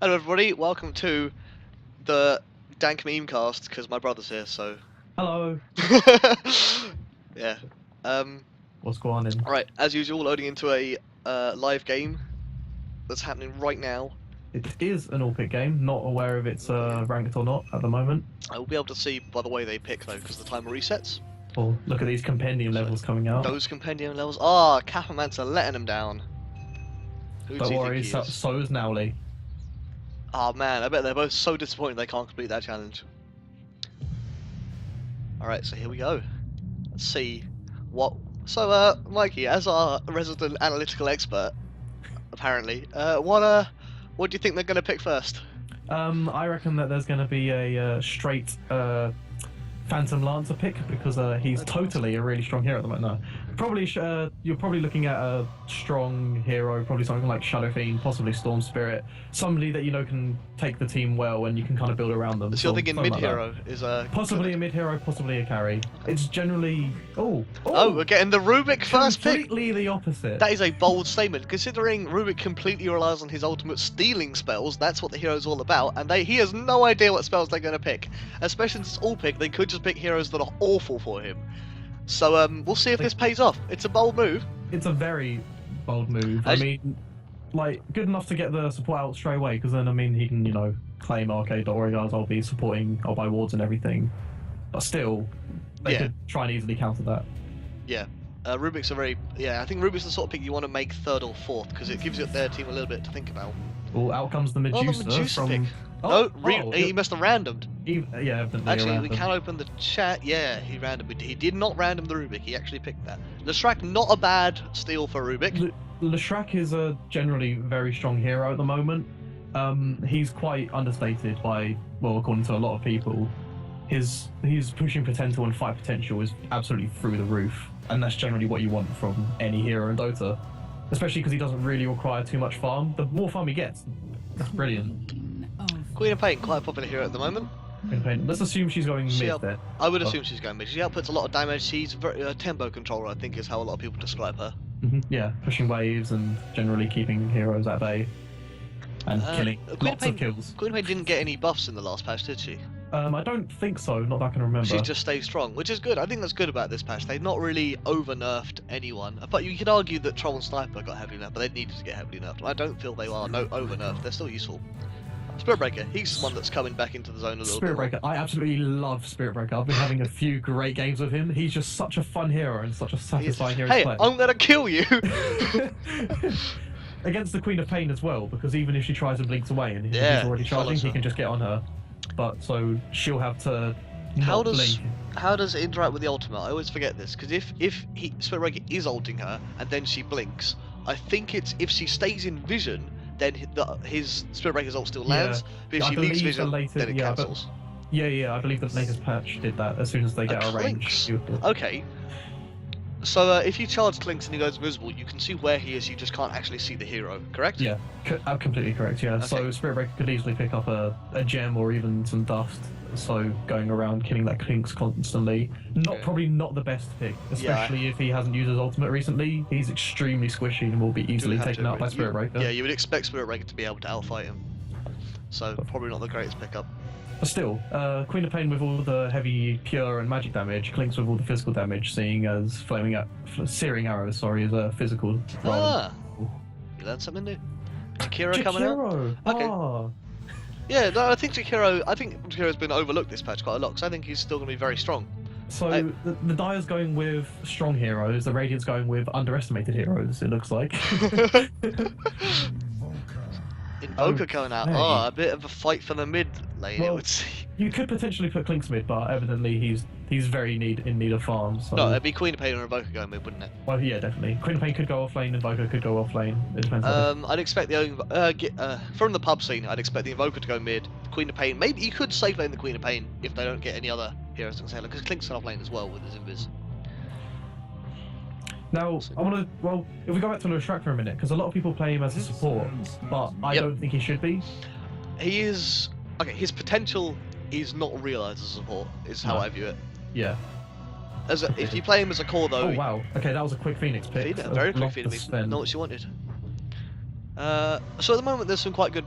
Hello everybody, welcome to the Dank Meme Cast, because my brother's here, so... Hello. Yeah. What's going on? Alright, as usual, loading into a live game that's happening right now. It is an all-pick game, not aware if it's ranked or not at the moment. I will be able to see by the way they pick, though, because the timer resets. Oh, look at these compendium levels coming out. Those compendium levels... Ah, Kappaman's letting them down. Who Don't do you worry, think he is? so is Nowley. Oh man, I bet they're both so disappointed they can't complete that challenge. Alright, so here we go. Let's see what... So, Mikey, as our resident analytical expert, apparently, what do you think they're going to pick first? I reckon that there's going to be a straight Phantom Lancer pick because he's totally a really strong hero at the moment. No, probably you're probably looking at a strong hero, probably something like Shadow Fiend, possibly Storm Spirit, somebody that you know can take the team well and you can kind of build around them. So you're thinking mid hero like is possibly a mid hero, possibly a carry. It's generally oh, we're getting the Rubik first pick. Completely the opposite. That is a bold statement, considering Rubik completely relies on his ultimate stealing spells. That's what the hero's all about, and he has no idea what spells they're going to pick. Especially since it's all pick, they could just pick heroes that are awful for him. So we'll see if this pays off. It's a bold move. It's a very bold move. I mean, like, good enough to get the support out straight away, because then, I mean, he can, you know, claim, okay, don't worry guys, I'll be supporting, I'll buy wards and everything. But still, they could try and easily counter that. Yeah. Rubik's a very... Yeah, I think Rubik's the sort of pick you want to make third or fourth, because it gives their team a little bit to think about. Well, out comes the Medusa, the Medusa from... pick. Oh, no, he must have randomed. Yeah, evidently actually, we can open the chat. Yeah, he randomed. He did not random the Rubik. He actually picked that. Leshrac, not a bad steal for Rubik. Leshrac is a generally very strong hero at the moment. He's quite understated by, well, according to a lot of people. His pushing potential and fight potential is absolutely through the roof, and that's generally what you want from any hero in Dota. Especially because he doesn't really require too much farm. The more farm he gets, that's brilliant. Queen of Pain, quite a popular hero at the moment. Queen of Pain. Let's assume she's going mid there. I would assume she's going mid. She outputs a lot of damage. She's very tempo controller, I think, is how a lot of people describe her. Yeah, pushing waves and generally keeping heroes at bay. And killing lots of kills. Queen of Pain didn't get any buffs in the last patch, did she? I don't think so, not that I can remember. She just stays strong, which is good. I think that's good about this patch. They've not really over-nerfed anyone. But you could argue that Troll and Sniper got heavily nerfed, but they needed to get heavily nerfed. I don't feel they are over-nerfed. They're still useful. Spirit Breaker, he's the one that's coming back into the zone a little bit. Spirit Breaker, I absolutely love Spirit Breaker. I've been having a few great games with him. He's just such a fun hero and such a satisfying hero to play. Hey, I'm gonna kill you! Against the Queen of Pain as well, because even if she tries and blinks away and he's already charging, he can just get on her. But so she'll have to blink. How does it interact with the ultimate? I always forget this, because if Spirit Breaker is ulting her and then she blinks, I think it's if she stays in vision, then his Spirit Breaker's ult still lands, but if she leaves vision, then it cancels. Yeah, I believe the latest patch did that as soon as they get a range. Okay. So if you charge Clinks and he goes invisible, you can see where he is, you just can't actually see the hero, correct? Yeah, completely correct, yeah. Okay. So Spirit Breaker could easily pick up a gem or even some dust, so going around killing that Clinks constantly. Probably not the best pick, especially if he hasn't used his ultimate recently. He's extremely squishy and will be easily taken out by Spirit Breaker. Yeah, you would expect Spirit Breaker to be able to outfight him. So probably not the greatest pickup. But still, Queen of Pain with all the heavy pure and magic damage, Clinks with all the physical damage, seeing as searing arrows, is a physical. You learned something new. Jakiro coming out. Okay. Yeah, no, I think Jakiro's been overlooked this patch quite a lot, because I think he's still going to be very strong. So the Dire's going with strong heroes, the Radiant's going with underestimated heroes, it looks like. Invoker coming out. Hey. Oh, a bit of a fight for the mid lane, it would seem. You could potentially put Clinks mid, but evidently he's very in need of farm. So. No, it'd be Queen of Pain or Invoker going mid, wouldn't it? Well, yeah, definitely. Queen of Pain could go off lane, Invoker could go off lane. It depends. I'd expect from the pub scene, I'd expect the Invoker to go mid. Queen of Pain, maybe you could safe lane the Queen of Pain if they don't get any other heroes to say, because Clinks can off lane as well with his invis. Now, if we go back to Leshrac for a minute, because a lot of people play him as a support, but I don't think he should be. He is... Okay, his potential is not realised as a support, is how I view it. Yeah. If you play him as a core, though... Oh, wow. Okay, that was a quick Phoenix pick. Very quick Phoenix. Not what you wanted. So at the moment, there's some quite good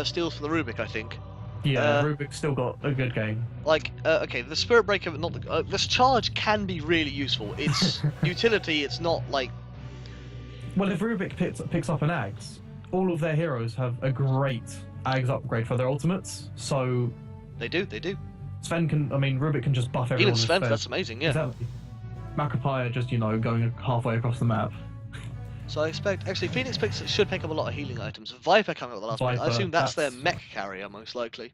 steals for the Rubik, I think. Yeah, Rubik's still got a good game. Like, okay, the Spirit Breaker, not the this charge can be really useful. It's utility. It's not like. Well, if Rubik picks up an Ags, all of their heroes have a great Ags upgrade for their ultimates. So They do. Sven can, I mean, Rubik can just buff everyone. Even Sven, that's amazing. Yeah. Exactly. Markiplier just going halfway across the map. So I expect, actually, Phoenix should pick up a lot of healing items. Viper coming up the last bit. I assume that's their mech carrier, most likely.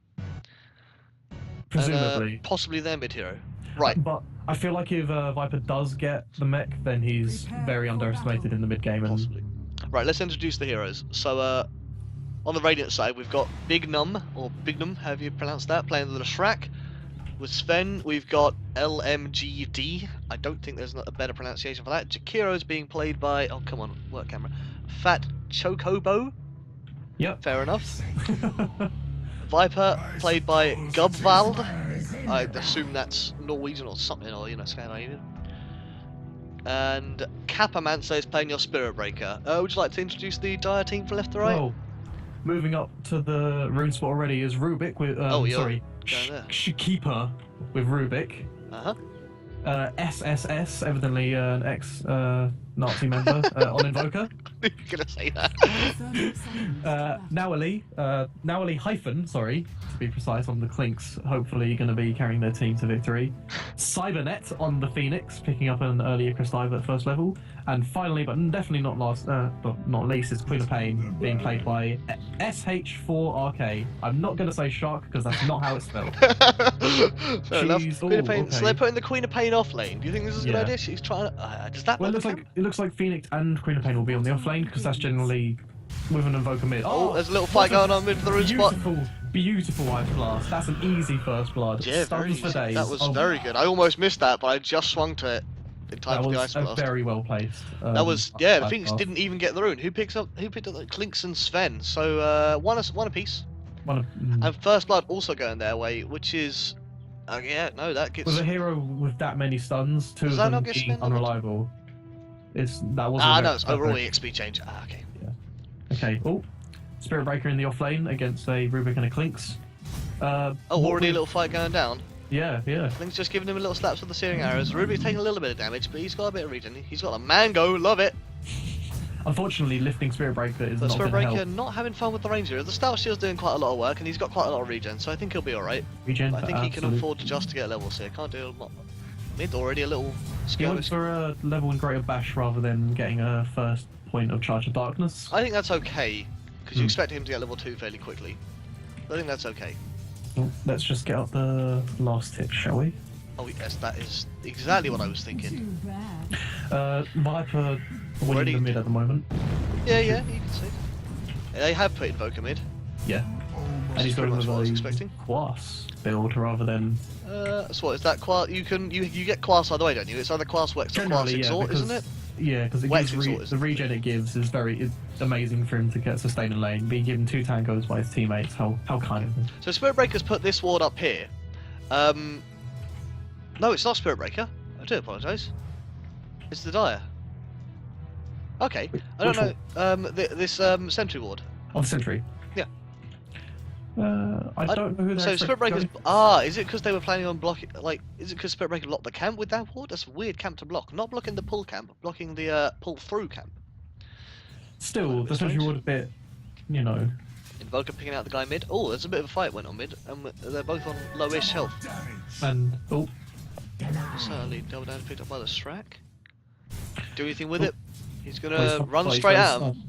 Presumably. And, possibly their mid hero. Right. But I feel like if Viper does get the mech, then he's very underestimated in the mid game. Possibly. Right, let's introduce the heroes. So, on the Radiant side, we've got Bignum, or Bignum, however you pronounce that, playing the Shrek. With Sven, we've got LMGD. I don't think there's a better pronunciation for that. Jakiro's being played by, oh come on, work camera, Fat Chocobo. Yep. Fair enough. Viper played by Gubvald. I assume that's Norwegian or something, or Scandinavian. And Kappamancer is playing your Spirit Breaker. Would you like to introduce the DotA team from left to right? Oh, moving up to the rune spot already is Rubik with Keeper with Rubik. SSS, evidently an ex-Nazi member on Invoker. You're gonna say that. Nowali hyphen, sorry, to be precise, on the Clinks, hopefully going to be carrying their team to victory. Cybernet on the Phoenix, picking up an earlier Crystal at first level. And finally, but definitely not last, but not least, is Queen of Pain, being played by SH4RK. I'm not going to say Shark, because that's not how it's spelled. Fair enough. Queen of Pain. Okay. So they're putting the Queen of Pain off lane. Do you think this is a good idea? She's trying to... does that well, it looks like Phoenix and Queen of Pain will be on the off lane, because that's generally with an Invoker mid. Oh, there's a little fight going on mid for the rune spot. Beautiful Ice Blast. That's an easy first blood. Yeah, very easy. That was very good. I almost missed that, but I just swung to it in time for the Ice Blast. Very well placed. That was, yeah, the Phoenix didn't even get the rune. Who picked up the Clinks and Sven? So, one apiece. And First Blood also going their way, which is... yeah, no, that gets... With a hero with that many stuns, two of them being unreliable. That wasn't... no, it's overall EXP change. Okay. Yeah. Okay, Spirit Breaker in the off lane against a Rubik and a Clinks. Already a little fight going down. Yeah. Clinks just giving him a little slaps with the searing arrows. Rubik's taking a little bit of damage, but he's got a bit of regen. He's got a mango, love it. Unfortunately, lifting Spirit Breaker is not Spirit Breaker help. Not having fun with the range hero. The Stout Shield's doing quite a lot of work, and he's got quite a lot of regen, so I think he'll be alright. Regen, I think he can afford just to get levels here. Can't do a lot. Mid already a little He went for a level in Greater Bash rather than getting a first point of Charge of Darkness. I think that's okay, because you expect him to get level 2 fairly quickly. I think that's okay. Well, let's just get up the last tip, shall we? Oh yes, that is exactly what I was thinking. Viper winning the mid at the moment. Yeah, you can see. They have put Invoker mid. Yeah. And he's going with expecting. Quas build rather than... so what, is that Quas? You get Quas either way, don't you? It's either Quas Wex or Quas Exhort, isn't it? Yeah, because the regen it gives is very amazing for him to get sustain in lane. Being given 2 tangos by his teammates, how kind of him. So Spirit Breaker's put this ward up here. No, it's not Spirit Breaker. I do apologise. It's the Dire. Okay, I don't know. This Sentry ward. Oh, the Sentry. Yeah. I don't know who they're... So Spirit Breaker's... is it because they were planning on blocking... is it because Spirit Breaker blocked the camp with that ward? That's a weird camp to block. Not blocking the pull camp, blocking the pull-through camp. Still, the Sentry ward a bit, Invoker picking out the guy mid. Oh, there's a bit of a fight went on mid, and they're both on lowish health. And, certainly double down picked up by the Strack. Do anything with it. He's gonna run straight at him.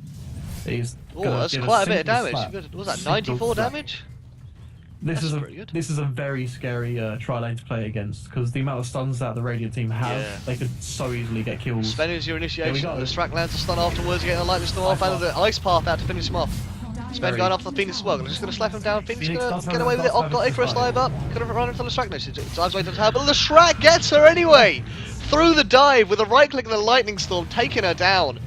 That's quite a bit of damage. Was that 94 damage? This is a very scary tri-lane to play against, because the amount of stuns that the Radiant team have, they could so easily get kills. Sven is your initiation, the Strack lands a stun afterwards, getting a lightning storm off out of the ice path out to finish him off. Sven going after the Phoenix as well, just going to slap him down. Phoenix going to get away with it. Got Icarus dive up, could have run into the Strack. No, she dives away to the tower, but the Strack gets her anyway! Through the dive with a right click and a lightning storm, taking her down.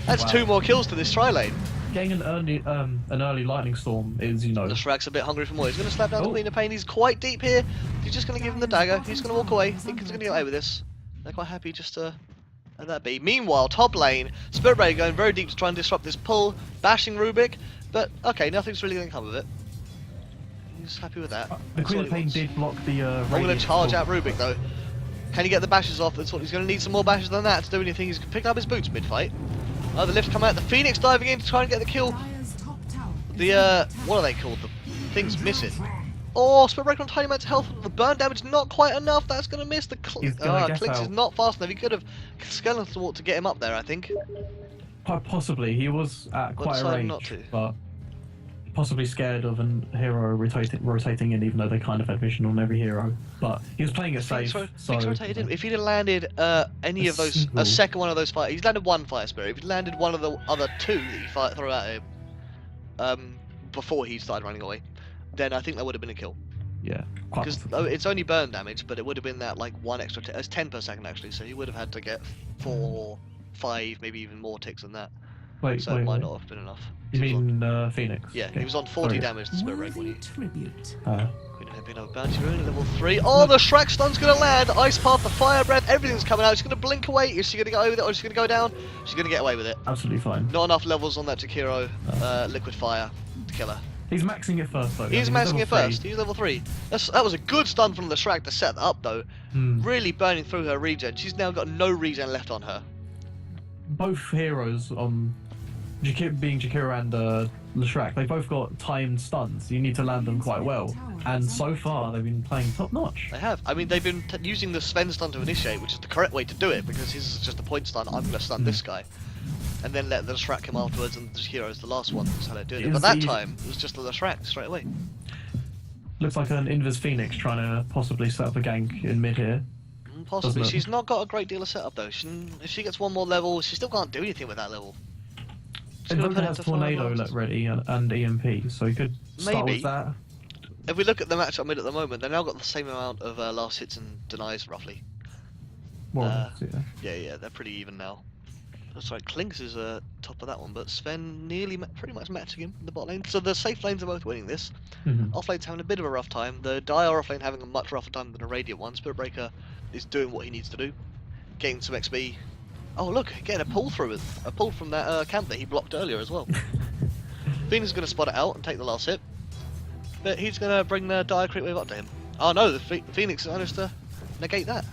That's 2 more kills to this tri-lane. Getting an early lightning storm is, The Strack's a bit hungry for more. He's going to slap down the Queen of Pain. He's quite deep here. He's just going to give him the dagger. He's going to walk away. I think he's going to get away with this. They're quite happy just to And that be. Meanwhile, top lane, Spirit Breaker going very deep to try and disrupt this pull, bashing Rubik, but okay, nothing's really going to come of it. He's happy with that. The Queen of Pain did block the I'm going to charge out Rubik though. Can he get the bashes off? That's what he's going to need, some more bashes than that to do anything. He's picking up his boots mid-fight. The lift come out, the Phoenix diving in to try and get the kill. The, what are they called? The thing's missing. Oh, Spirit Breaker on tiny amounts of health. The burn damage not quite enough. That's going to miss. The Clinks is not fast enough. He could have skeleton walked to get him up there, I think. Possibly. He was at quite a range, not to. but possibly scared of a hero rotating in, even though they kind of had vision on every hero. But he was playing it safe. Things rotated in. If he'd have landed any of those, a second one of those fire, he's landed one Fire Spirit. If he'd landed one of the other two that he threw at him before he started running away, then I think that would have been a kill. Yeah. Because it's only burn damage, but it would have been that like one extra. It's 10 per second actually, so he would have had to get 4, 5, maybe even more ticks than that. It might not have been enough. You mean Phoenix? Yeah, okay. He was on 40 damage to Spirit Break when he. Tribute. Queen of Pain over Bounty Rune, level 3. Oh, the Shrek Stun's gonna land! Ice Path, the Fire Breath, everything's coming out. She's gonna blink away. Is she gonna go over with it or is she gonna go down? She's gonna get away with it. Absolutely fine. Not enough levels on that Jakiro Liquid Fire to kill her. He's maxing it first though. He's maxing it first. He's level 3. That was a good stun from the Shrek to set that up though. Really burning through her regen. She's now got no regen left on her. Both heroes, being Jakiro and Leshrac, they both got timed stuns. You need to land them quite well. And so far, they've been playing top notch. They have. I mean, they've been using the Sven stun to initiate, which is the correct way to do it, because his is just a point stun. I'm going to stun this guy. And then let the Leshrac come afterwards, and the Jakiro is the last one. That's how they're doing it. But that time, it was just the Leshrac straight away. Looks like an Invis Phoenix trying to possibly set up a gank in mid here. Possibly. She's not got a great deal of setup though. If she gets one more level, she still can't do anything with that level. Invoker has Tornado ready and EMP, so he could start with that. If we look at the matchup mid at the moment, they've now got the same amount of last hits and denies roughly. Yeah, they're pretty even now. Sorry, Klinks is top of that one, but Sven pretty much matching him in the bot lane. So the safe lanes are both winning this. Off lane's having a bit of a rough time. The Dire off lane having a much rougher time than the Radiant one. Spirit Breaker is doing what he needs to do, getting some XP. Oh look, getting a pull through it. A pull from that camp that he blocked earlier as well. Phoenix is going to spot it out and take the last hit. But he's going to bring the Dire creep wave up to him. Oh no, the Phoenix managed to negate that.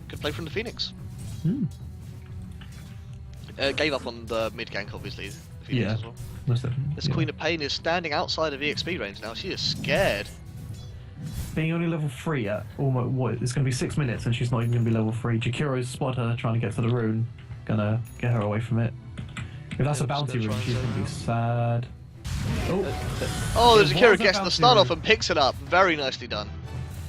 Good play from the Phoenix. Gave up on the mid gank obviously. Yeah, as well. most definitely. This Queen of Pain is standing outside of EXP range now. She is scared. Being only level 3 at almost it's going to be 6 minutes and she's not even going to be level 3. Jakiro's spot her trying to get to the rune, gonna get her away from it. If that's a bounty rune, she's going to be sad. Oh, the Jakiro gets the stun off and picks it up. Very nicely done.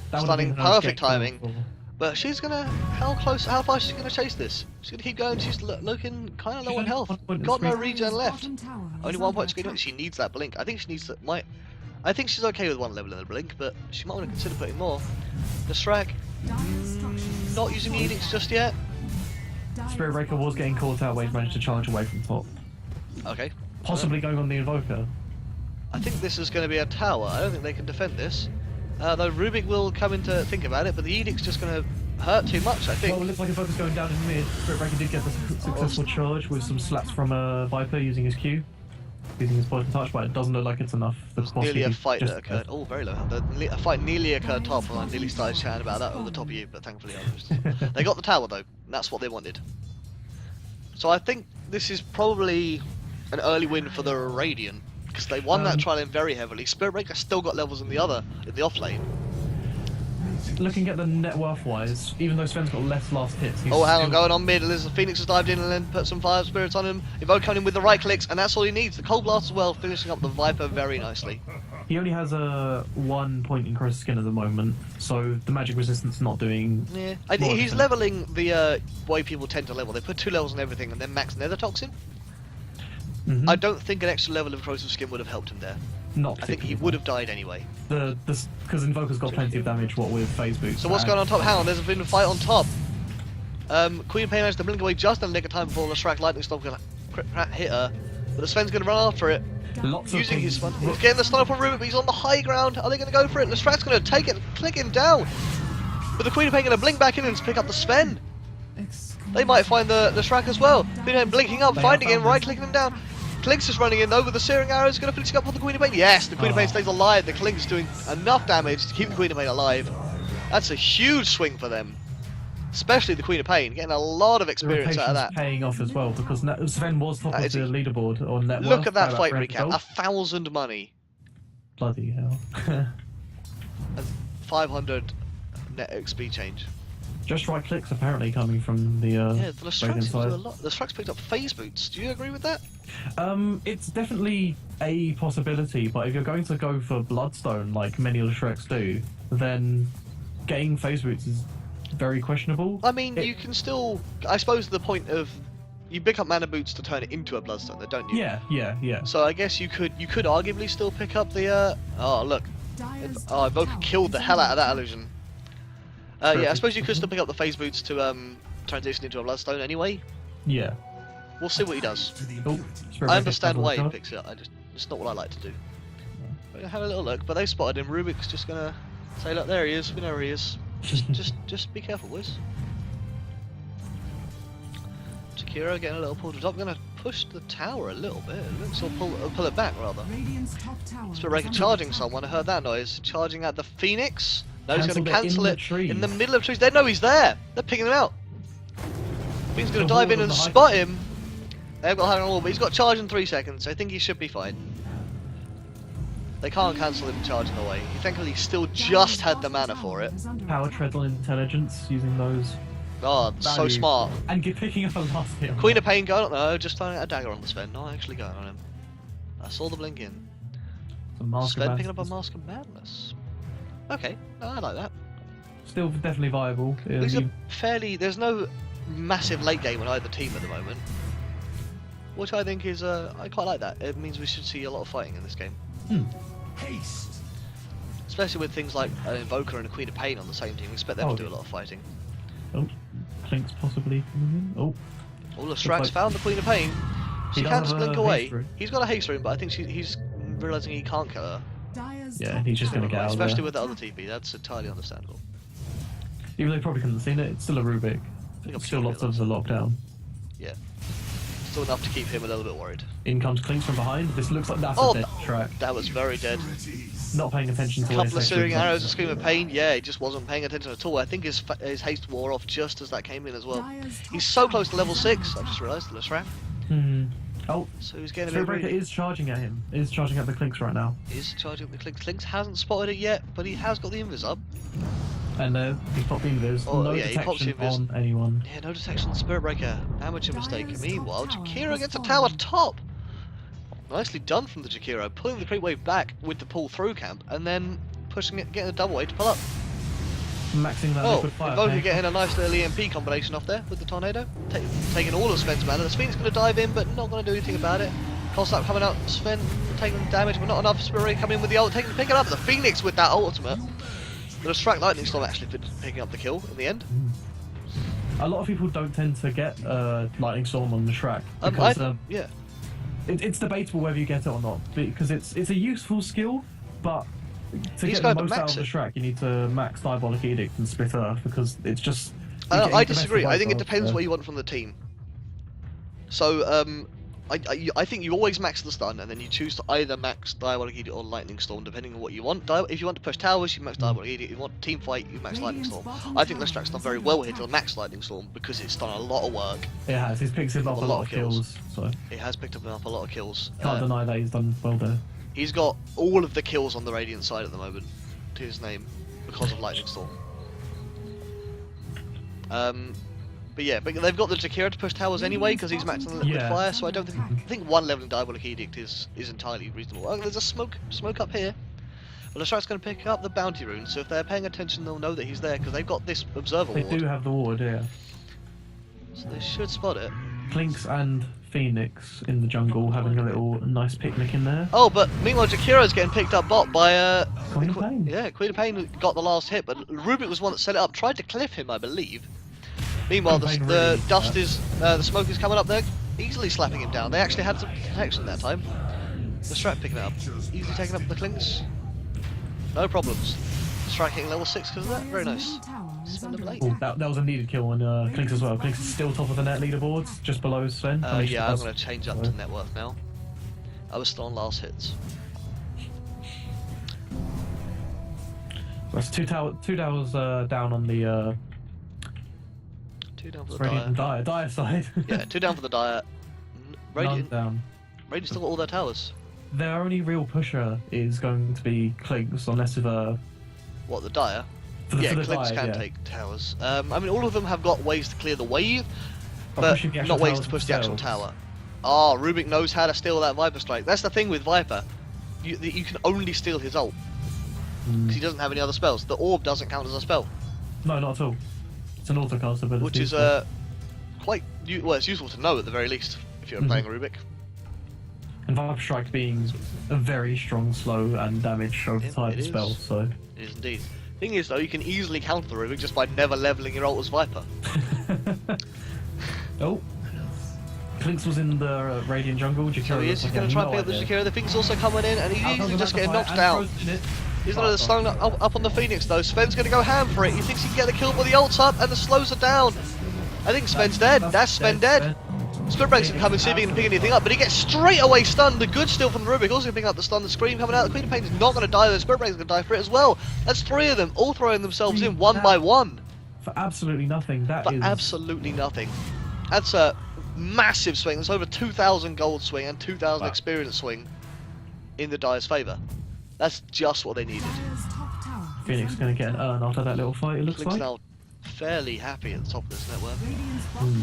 Stunning, perfect timing. But she's gonna, how far is she gonna chase this? She's gonna keep going. She's looking kind of low on health. Got no regen left. Only 1 point screen. She needs that blink. I think she needs that. I think she's okay with 1 level in the blink, but she might want to consider putting more. The Shrek, not using the edicts just yet. Spirit Breaker was getting caught out where he managed to charge away from top. Okay. Possibly going on the Invoker. I think this is going to be a tower. I don't think they can defend this. Though Rubik will come in to think about it, but the edict's just going to hurt too much, I think. Well, it looks like Invoker's going down in mid. Spirit Breaker did get the successful charge with some slaps from Viper using his Q. Using his poison touch, but it doesn't look like it's enough. There's nearly a fight that occurred. Oh, very low. A fight nearly occurred top, and I nearly started chatting about that over the top of you, but thankfully they got the tower though. And that's what they wanted. So I think this is probably an early win for the Radiant because they won that trial in very heavily. Spirit Breaker still got levels in the off lane. Looking at the net worth wise, even though Sven's got less last hits, he's hang on, going on mid. Elizabeth Phoenix has dived in and then put some fire spirits on him. Evoke coming in with the right clicks, and that's all he needs. The Cold Blast as well, finishing up the Viper very nicely. He only has a 1 point in Cross Skin at the moment, so the magic resistance not doing. Yeah, he's leveling the way people tend to level. They put 2 levels on everything and then max Nether Toxin. I don't think an extra level of Corrosive Skin would have helped him there. I think he would have died anyway. Because Invoker's got plenty of damage, what with phase boots. So what's going on top? Hang on, there's been a fight on top. Queen of Pain managed to blink away just in the nick of time before the Shrek Lightning Storm can hit her. But the Sven's going to run after it. Using his stun. He's getting the stun up on Rubik, but he's on the high ground. Are they going to go for it? The Strat's going to take it and click him down. But the Queen of Pain going to blink back in and pick up the Sven. They might find the Shrek as well. Queen of Pain blinking up, They finding have him, found right clicking him down. Klink's just running in over the Searing Arrow, is going to finish up on the Queen of Pain. Yes, the Queen of Pain stays alive. The Klink's doing enough damage to keep the Queen of Pain alive. That's a huge swing for them. Especially the Queen of Pain, getting a lot of experience out of that. Paying off as well, because Sven was top of the leaderboard on net worth. Look at that by fight about recap, 1,000 money. Bloody hell. And 500 net XP change. Just right clicks apparently coming from the Yeah, the Straks do a lot. The Straks picked up phase boots. Do you agree with that? It's definitely a possibility, but if you're going to go for Bloodstone like many of the Shreks do, then getting phase boots is very questionable. I mean, you can still. I suppose the point of you pick up mana boots to turn it into a Bloodstone, don't you? Yeah. So I guess you could arguably still pick up the. Oh look, Evoker killed the hell out of that illusion. Yeah, I suppose you could still pick up the phase boots to transition into a Bloodstone anyway. Yeah. We'll see what he does. Oh, I understand why he picks it up. It's not what I like to do. We're gonna have a little look, but they spotted him. Rubik's just gonna say, look, there he is. We know where he is. Just be careful, boys. Jakiro getting a little pulled to the top. Gonna push the tower a little bit. It looks, or pull it back rather. Spirit charging someone. I heard that noise. Charging at the Phoenix. No, he's going to cancel it in the middle of trees. They know he's there. They're picking him out. He's going to dive in and spot him. They've got high on all, but he's got charge in 3 seconds. So I think he should be fine. They can't cancel him charging away. He thankfully still just had the mana for it. Power treadle intelligence using those. Oh, so smart. And picking up a last hit. Queen of Pain going. No, just throwing a dagger on the Sven. Not actually going on him. I saw the blink in. Sven picking up a Mask of Madness. Okay, no, I like that. Still definitely viable. These are fairly. There's no massive late game on either team at the moment, which I think is. I quite like that. It means we should see a lot of fighting in this game. Haste. Especially with things like an Invoker and a Queen of Pain on the same team. We expect them to do a lot of fighting. Oh, Klink's possibly coming in. Oh, the Straks found the Queen of Pain. She can't just blink away. He's got a haste rune, but I think he's realizing he can't kill her. Yeah, he's just going to get out especially there. with the other TP, that's entirely understandable. Even though they probably couldn't have seen it, it's still a Rubik. Still lots of the lockdown. Yeah. Still enough to keep him a little bit worried. In comes Klink from behind. This looks like that's a dead track. That was very dead. Not paying attention to a couple of Searing Arrows and Scream of Pain. Yeah, he just wasn't paying attention at all. I think his haste wore off just as that came in as well. He's so close to level 6. I just realised the Leshrac. Oh, so he's getting a bit is charging at him. Is charging at the Klinks right now. Is charging at the Klinks. Klinks hasn't spotted it yet, but he has got the invis up. And he popped the invis. Oh, no yeah, detection on anyone. Yeah, no detection. Spirit Breaker. Amateur mistake. Meanwhile, Jakiro gets a tower top. Nicely done from the Jakiro, pulling the creep wave back with the pull through camp, and then pushing it, getting a double wave to pull up. Maxing that liquid fire. Invoker getting a nice little EMP combination off there with the tornado, taking all of Sven's mana. The Sven's going to dive in, but not going to do anything about it. Cold coming out, Sven taking damage, but not enough. Spirit coming in with the ult, picking up the Phoenix with that ultimate. The Strike Lightning Storm actually picking up the kill in the end. A lot of people don't tend to get Lightning Storm on the Shrek because yeah. It's debatable whether you get it or not, because it's a useful skill, but to get the most out of the Shrek, you need to max Diabolic Edict and Split Earth, because it's just... I disagree. I think it depends what you want from the team. So, I think you always max the stun, and then you choose to either max Diabolic Edict or Lightning Storm, depending on what you want. If you want to push towers, you max Diabolic Edict. If you want team fight, you max Lightning Storm. I think Lestrak's done very well here to max Lightning Storm, because it's done a lot of work. It has. He's picked up a lot of kills. So. It has picked up a lot of kills. Can't deny that he's done well there. He's got all of the kills on the Radiant side at the moment, to his name, because of Lightning Storm. But yeah, but they've got the Jakiro to push towers anyway, because he's maxed on the liquid fire, so I don't think... I think one level in Diabolic Edict is entirely reasonable. Oh, there's a smoke up here. Well, the Shrik's going to pick up the bounty rune, so if they're paying attention, they'll know that he's there, because they've got this observer ward. They do have the ward, yeah. So they should spot it. Klinks and Phoenix in the jungle having a little nice picnic in there. Oh, but meanwhile Jakiro's getting picked up bot by Queen of Pain. Yeah, Queen of Pain got the last hit, but Rubik was one that set it up, tried to cliff him, I believe. Meanwhile, the dust is, the smoke is coming up there, easily slapping him down. They actually had some protection that time. The Strat picking it up, easily taking up the Klinks. No problems. The Strat hitting level 6 because of that, very nice. Sven level 8. Oh, that was a needed kill on Clinks as well. Clinks is still top of the net leaderboards, just below Sven. Yeah, I'm going to change up to net worth now. I was still on last hits. That's two towers down on the 2 down for the Radiant Dire. and Dire side. Yeah, 2 down for the Dire. Radiant, None down. Radiant still got all their towers. Their only real pusher is going to be Clinks, unless if What, the Dire? for the Yeah, Dire, Clinks can yeah. take towers. I mean, all of them have got ways to clear the wave, By but pushing the actual not ways towers to push the actual themselves. tower. Ah, Rubik knows how to steal that Viper strike. That's the thing with Viper. You can only steal his ult, because he doesn't have any other spells. The orb doesn't count as a spell, No, not at all. It's an autocast ability. which is so- well, it's useful to know at the very least if you're playing a Rubik. And Viper Strike being a very strong slow and damage over It type is. spell, so. It is indeed. Thing is though, you can easily counter the Rubik just by never leveling your ult as Viper. Oh. Clinks was in the Radiant jungle. So he is just going to try and pick up the Jakiro. The thing's also coming in, and he's easily just getting knocked down. down. He's going to slow up on the Phoenix though. Sven's going to go ham for it. He thinks he can get the kill, but the ult's up and the slows are down. I think Sven's dead. That's Sven dead. Spirit Break's going to come and see if he can pick anything up, but he gets straight away stunned. The good steal from the Rubik, also picking up the stun, the scream coming out. The Queen of Pain is not going to die though. Spirit Break's going to die for it as well. That's 3 of them, all throwing themselves in one by one. For absolutely nothing. That For is. absolutely nothing. That's a massive swing. That's over 2,000 gold swing and 2,000 Wow. experience swing in the Dire's favour. That's just what they needed. Phoenix going to get an urn after that little fight, it looks Clink's like. now fairly happy at the top of this network. Mm.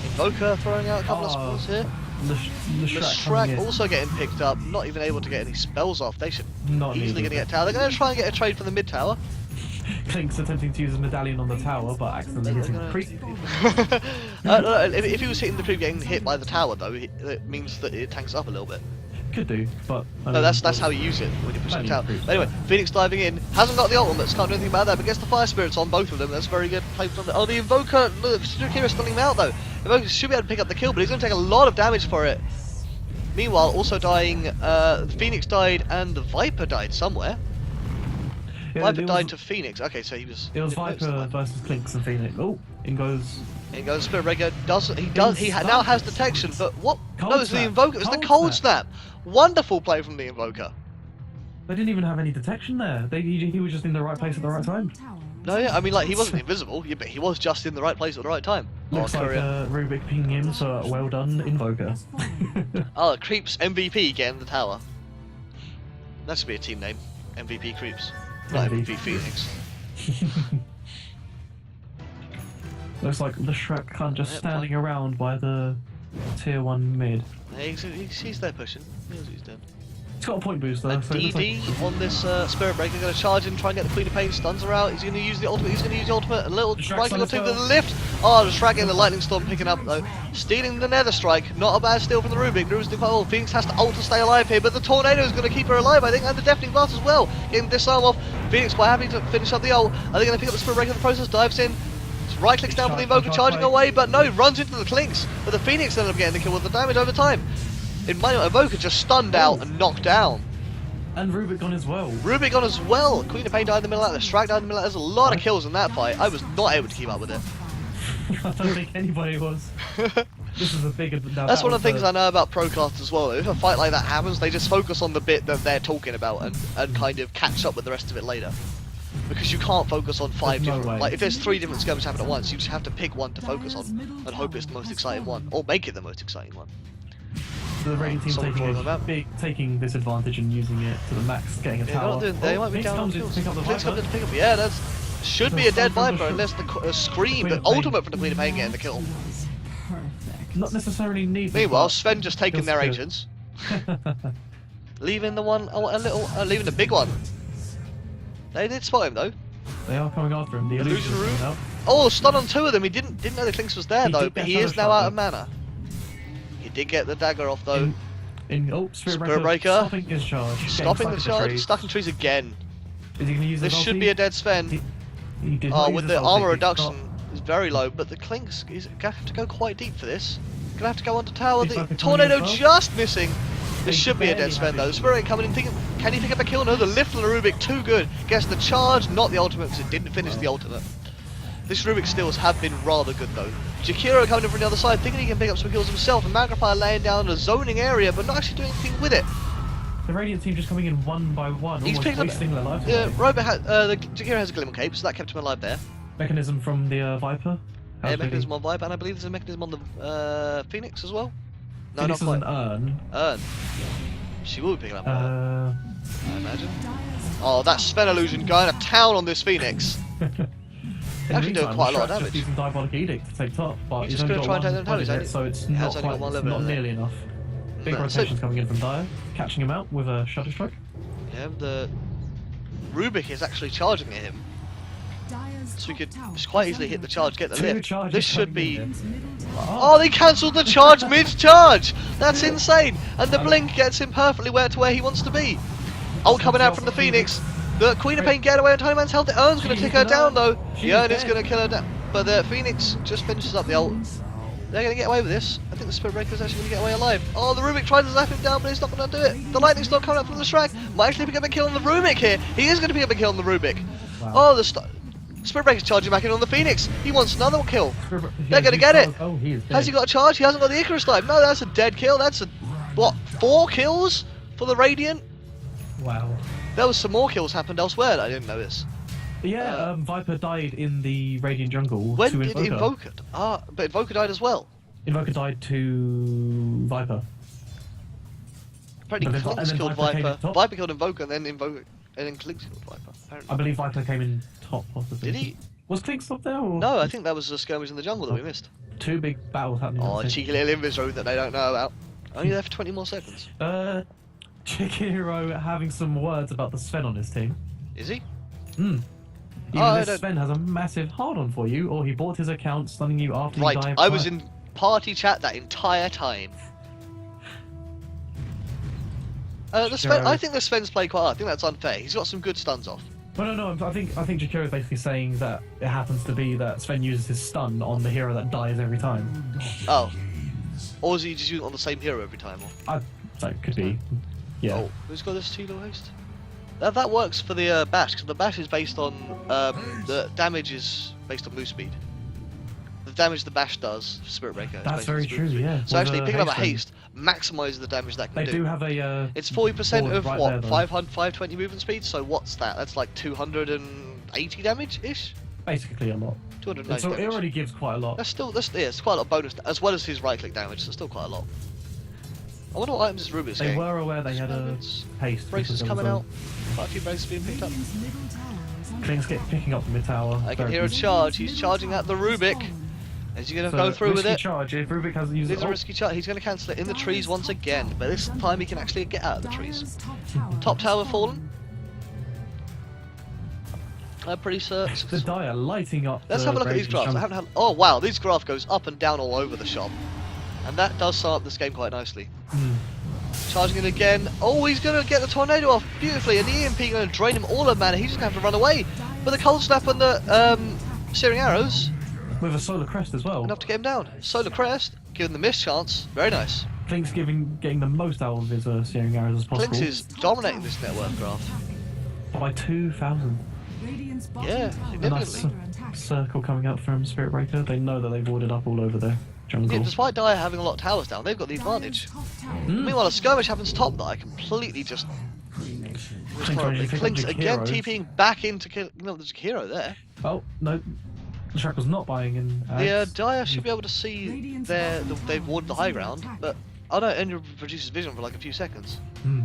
Invoker throwing out a couple of Oh. spells here. The The Shrek coming Shrek in. also getting picked up, not even able to get any spells off. They should Not easily needed. going to get tower. They're going to try and get a trade from the mid tower. Clinks attempting to use a medallion on the tower, but accidentally They're hitting gonna- the creep. No, if he was hitting the creep getting hit by the tower though, it means that it tanks up a little bit. Could do, but. I No, mean, that's how you use it when you push the Plenty tower. of creep, But anyway, Phoenix diving in, hasn't got the ultimates, can't do anything about that, but gets the fire spirits on both of them. That's very good play from the. Oh, the Invoker, look, Jakiro stunning him out though. Invoker should be able to pick up the kill, but he's going to take a lot of damage for it. Meanwhile, also dying, Phoenix died and the Viper died somewhere. Yeah, Viper it died was- to Phoenix. Okay, so he was. It was didn't notice Viper that. versus Clinks and Phoenix. Oh, in goes. Here goes Spirit Breaker. Now has detection, but what? Cold No, it's the snap. Invoker. It's the Cold cold snap. snap. Wonderful play from the Invoker. They didn't even have any detection there. He was just in the right place at the right time. No, yeah, I mean, like, he wasn't invisible, yeah, but he was just in the right place at the right time. Looks like Courier. Rubik pinging him, so well done, Invoker. Oh, Creeps MVP getting the tower. That should be a team name. MVP Creeps. Not MVP. MVP Phoenix. Looks like the Shrek cunt just Yep, standing around by the tier 1 mid. He's there pushing. He knows what he's doing. It's got a point boost though. And so it looks DD on this Spirit Breaker, going to charge in, try and get the Queen of Pain, stuns her out. He's going to use the ultimate, a little The Shrek's right on click as to the well. lift. Oh, the Shrek getting the Lightning Storm picking up though. Stealing the Nether Strike, not a bad steal from the Rubik. Rubik's doing quite well. Phoenix has to ult to stay alive here, but the Tornado is going to keep her alive, I think, and the Deafening Blast as well. Getting disarm off. Phoenix quite happy to finish up the ult. Are they going to pick up the Spirit Breaker in the process? Dives in. Right clicks down for the Invoker, charging away, but no, runs into the Clinks. But the Phoenix ended up getting the kill with the damage over time. In my Invoker just stunned out and knocked down. And Rubik gone as well. Rubik on as well. Queen of Pain died in the middle of that. Shrek died in the middle of that. There's a lot of kills in that fight. I was not able to keep up with it. I don't think anybody was. This is a big. That's one of the things I know about Procast as well. If a fight like that happens, they just focus on the bit that they're talking about and kind of catch up with the rest of it later. Because you can't focus on 5 There's no different... way. Like, if there's 3 different skirmishes happening at once, you just have to pick one to focus on and hope it's the most exciting one. Or make it the most exciting one. The raiding team Someone drawing them out. taking this advantage and using it to the max, getting a Yeah, tower. they might be Phoenix down on comes in to kills. pick up the Phoenix comes in Viper. to pick up... Yeah, that's... Should be a dead Viper unless the Scream, Queen the of Pain. ultimate from the Queen of Pain getting the kill. Not necessarily needed. Meanwhile, but Sven just taking feels their good. agents. Leaving the one... Oh, leaving the big one. They did spot him though. They are coming after him. The Illusion illusion Room? coming out. Oh, stun on 2 of them. He didn't know the Clinks was there He though, did but get he is another now shot, out of mana. He did get the dagger off though. Spirit Breaker. stopping his charge. getting Stopping the stuck in charge, trees. stuck in trees again. Is he going to use This his should ulti? be a dead Sven. He did Oh, not use with his the ulti, armor he reduction is very low, but the Clinks is gonna have to go quite deep for this. Gonna have to go onto tower. He's The like a tornado tornado. just missing. This He should be a barely dead Sven had though. it. The Spirit coming in, thinking, can he pick up a kill? No, the lift on the Rubik too good. Gets the charge, not the ultimate because it didn't finish the ultimate. This Rubik steals have been rather good though. Jakiro coming in from the other side, thinking he can pick up some kills himself, and Magrippar laying down a zoning area, but not actually doing anything with it. The Radiant team just coming in one by one, He's almost wasting their lives. Yeah, the Jakiro has a Glimmer Cape, so that kept him alive there. Mechanism from the Viper. Yeah, mechanism on Viper, and I believe there's a mechanism on the Phoenix as well. No, Phoenix not is quite. an Urn. Urn. She will be picking up Urn, I imagine. Dire's Oh, that Sven illusion going to town on this Phoenix. In Actually the doing meantime, quite a lot of Shrap's damage. just using Diabolic Edict to take top, but He's he's just only gonna got try and one take them down, budget, he's so it's He has not only got quite, one it's level not in there. nearly enough. Big No, so- rotations coming in from Dire, catching him out with a Shadow Strike. Yeah, the Rubik is actually charging at him, Dire's so we top could tower just quite is easily hit under the charge, get the Two lift. charges This should coming be. in Radiant's middle tower Oh, they cancelled the charge mid-charge! That's insane! And the blink gets him perfectly where he wants to be. Ult coming out from the Phoenix. The Queen of Pain getting away on Tiny Man's health. The Urn's going to take her down though. The Urn is going to kill her down. But the Phoenix just finishes up the ult. They're going to get away with this. I think the Spirit Breaker is actually going to get away alive. Oh, the Rubik tried to zap him down, but he's not going to do it. The Lightning's not coming up from the Shrag. Might actually pick up a kill on the Rubik here. He is going to pick up a kill on the Rubik. Wow. Oh, the Spirit Breaker's charging back in on the Phoenix. He wants another kill. They're going to get it. Oh, he is dead. Has he got a charge? He hasn't got the Icarus dive. No, that's a dead kill. That's a, what, 4 kills for the Radiant? Wow. There was some more kills happened elsewhere that I didn't notice. Yeah, Viper died in the Radiant jungle When to did Invoker. Invoker? Ah, but Invoker died as well. Invoker died to Viper. Apparently But then- Clinks and then killed Viper came Viper. in top? Viper killed Invoker, and then Invoker, and then Clinks killed Viper. Apparently. I believe Viper came in top, possibly. Did he? Was Clinks up there? Or? No, I think that was a skirmish in the jungle that we missed. Two big battles happening. Oh, I think. cheeky little invis road that they don't know about. Only there for 20 more seconds. Chikiro having some words about the Sven on his team. Is he? Hmm. Oh, I Even don't- this Sven has a massive hard-on for you, or he bought his account, stunning you after Right, you die. I was in party chat that entire time. The Sven, Sure. I think the Sven's played quite hard. I think that's unfair. He's got some good stuns off. No. I think Chikiro is basically saying that it happens to be that Sven uses his stun on the hero that dies every time. Oh. Or is he just using it on the same hero every time? Or... That could be. Yeah. Oh, who's got this Tilo host? That works for the bash, because the bash is based on the damage is based on move speed. The damage the bash does, Spirit Breaker. is That's based on very its move true, speed. yeah. So With actually, the picking up a haste haste maximises the damage that can They do have a. It's 40% board of right what? there, though. 520 movement speed. So what's that? That's like 280 damage ish. Basically a lot. 290 So it damage. already gives quite a lot. It's quite a lot of bonus as well as his right click damage. So still quite a lot. I wonder what items this Rubik's They getting. were aware they had a Moments. haste. Braces because there was coming a- out. Quite a few braces being picked up. Radiant's middle tower is under Kling's picking up the mid tower. I can Very hear a good. charge. He's charging at the Rubik. Is he going to So, go through with risky it? charge. If Rubik has used It's it, a risky charge. He's going to cancel it in the trees once again, but this time he can actually get out of the trees. Dire's top tower. Top tower fallen. Pretty the certain. Dire lighting up. Let's the have a look at these Radiant graphs. I jump. haven't had. Oh wow, these graph goes up and down all over the shop, and that does sum up this game quite nicely. Hmm. Charging it again. Oh, he's going to get the tornado off beautifully, and the EMP going to drain him all of mana. He's just going to have to run away. But the cold snap and the searing arrows With a solar crest as well. enough to get him down. Solar crest, giving the miss chance. Very nice. Kling's getting the most out of his searing arrows as possible. Clinks is dominating this network graph. By 2,000. Radiant's bottom Yeah, tower A nice is under attack. circle coming up from Spirit Breaker. They know that they've warded up all over their jungle. Yeah, despite Dire having a lot of towers down, they've got the advantage. Dire's top tower. Hmm. Meanwhile, a skirmish happens top that I completely just. trying to pick up Clinks again Jakiro. TPing back into kill. No, there's a hero there. Oh, no. The track was not buying in. The Dire should be able to see they've warded the high ground, but I don't end produces vision for like a few seconds. Hmm.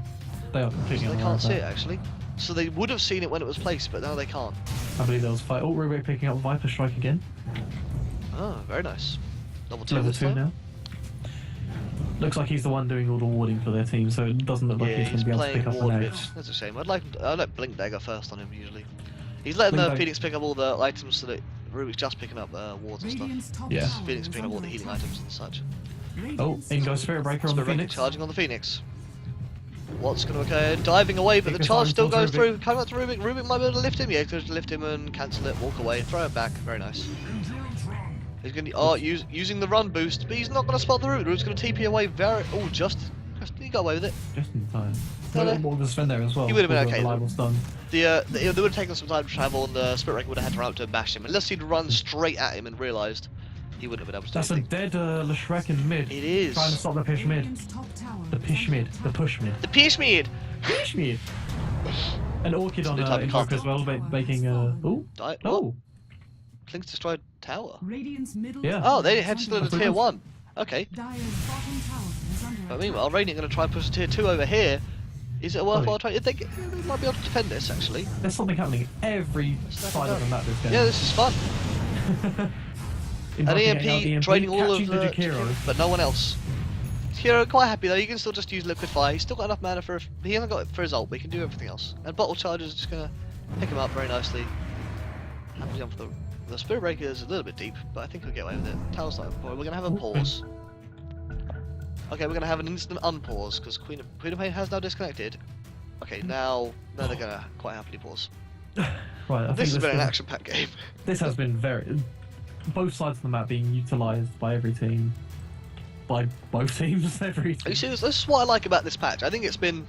They are completely So they unaware can't of see that. it actually. So they would have seen it when it was placed, but now they can't. I believe there was a fight. Oh, Rubik picking up Viper Strike again. Oh, very nice. Level 2 Level this 2 time. now. Looks like he's the one doing all the warding for their team, so it doesn't look like Yeah, he's he's going to be able to playing pick up the ward next. bit. That's a shame. I'd let Blink Dagger first on him usually. He's letting the Blink Phoenix pick up all the items so that Rubik's just picking up wards and stuff. Radiant's top Yeah. tower Phoenix is picking up all the under healing attack. items and such. Oh, Radiant's in goes top Spirit Breaker on the Spirit Breaker Phoenix. charging on the Phoenix. What's going to occur? Diving away, but the Take the charge time, still still goes Rubik. through. Coming up to Rubik. Rubik might be able to lift him. Yeah, he's going to lift him and cancel it, walk away, throw it back. Very nice. He's going to using the run boost, but he's not going to spot the Rubik. Rubik's going to TP away very. Oh, just he got away with it. Just in time. Well, the Sven there as well. He would have been before okay, The though. line was done. They would have taken some time to travel, and the Spirit Breaker would have had to run up to and bash him. Unless he'd run straight at him and realised, he wouldn't have been able to do That's a anything. dead Leshreck in mid. It is. Trying to stop the push mid. Radiant's top tower The push mid. The push mid. The Pierce Mead! Push mid. An Orchid on New type of Invoker card. as well, making oh. Oh. Kling's destroyed tower. Radiant's middle Yeah. Oh, they tower had is still in under a tier That's 1. Okay. Dire's bottom tower is under But attack. meanwhile, Radiant going to try and push a tier 2 over here. Is it a worthwhile try? They might be able to defend this, actually. There's something happening every side of the map this game. Yeah, this is fun. An EMP draining all of catching the Jakiro. but no one else. Hero quite happy though. You can still just use liquid fire. He's still got enough mana for. He hasn't got it for his ult, but he can do everything else. And bottle charger is just gonna pick him up very nicely. Happy jump for the Spirit Breaker is a little bit deep, but I think we'll get away with it. Tower's not important. We're gonna have a pause. Okay, we're gonna have an instant unpause because Queen of Pain has now disconnected. Okay, now they're gonna quite happily pause. Right, I think This has been an been- action-packed game. This has been both sides of the map being utilised by every team. By both teams, every Are team. you serious? This is what I like about this patch. I think it's been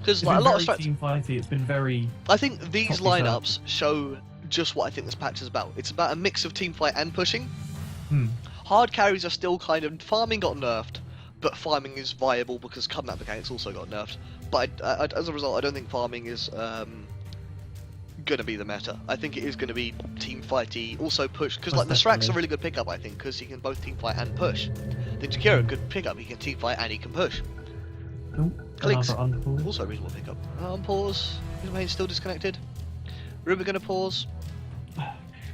because It's like a been lot of very strats. team fighty. It's been very I think these Top yourself. lineups show just what I think this patch is about. It's about a mix of team fight and pushing. Hard carries are still kind of farming got nerfed, but farming is viable because combat mechanics also got nerfed. But as a result, I don't think farming is gonna be the meta. I think it is gonna be team fighty, also push because like the Most Srack's a definitely. really good pickup. I think because he can both team fight and push. The Jakiro good pickup. He can team fight and he can push. Clicks. another unpause. Also a reasonable pickup. Pause. Is still disconnected? Ruby gonna pause.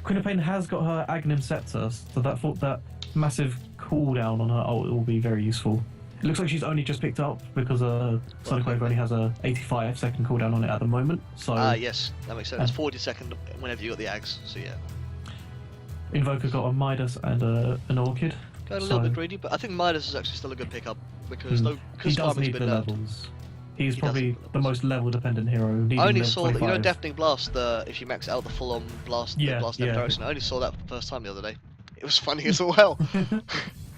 Queen of Pain has got her Aghanim Scepter, so that massive cooldown on her ult will be very useful. It looks like she's only just picked up because Sonic Wave only has a 85-second cooldown on it at the moment. So Yes, that makes sense. It's 40-second whenever you got the Ags, so yeah. Invoker got a Midas and an Orchid. Got a little bit greedy, but I think Midas is actually still a good pickup because He does farming's need been the nerfed. levels. He's He probably does need the the levels. most level-dependent hero. needing I only level saw that, 25. Deafening Blast, if you max out the full-on blast, the Yeah, blast yeah. direction, I only saw that for the first time the other day. It was funny as well.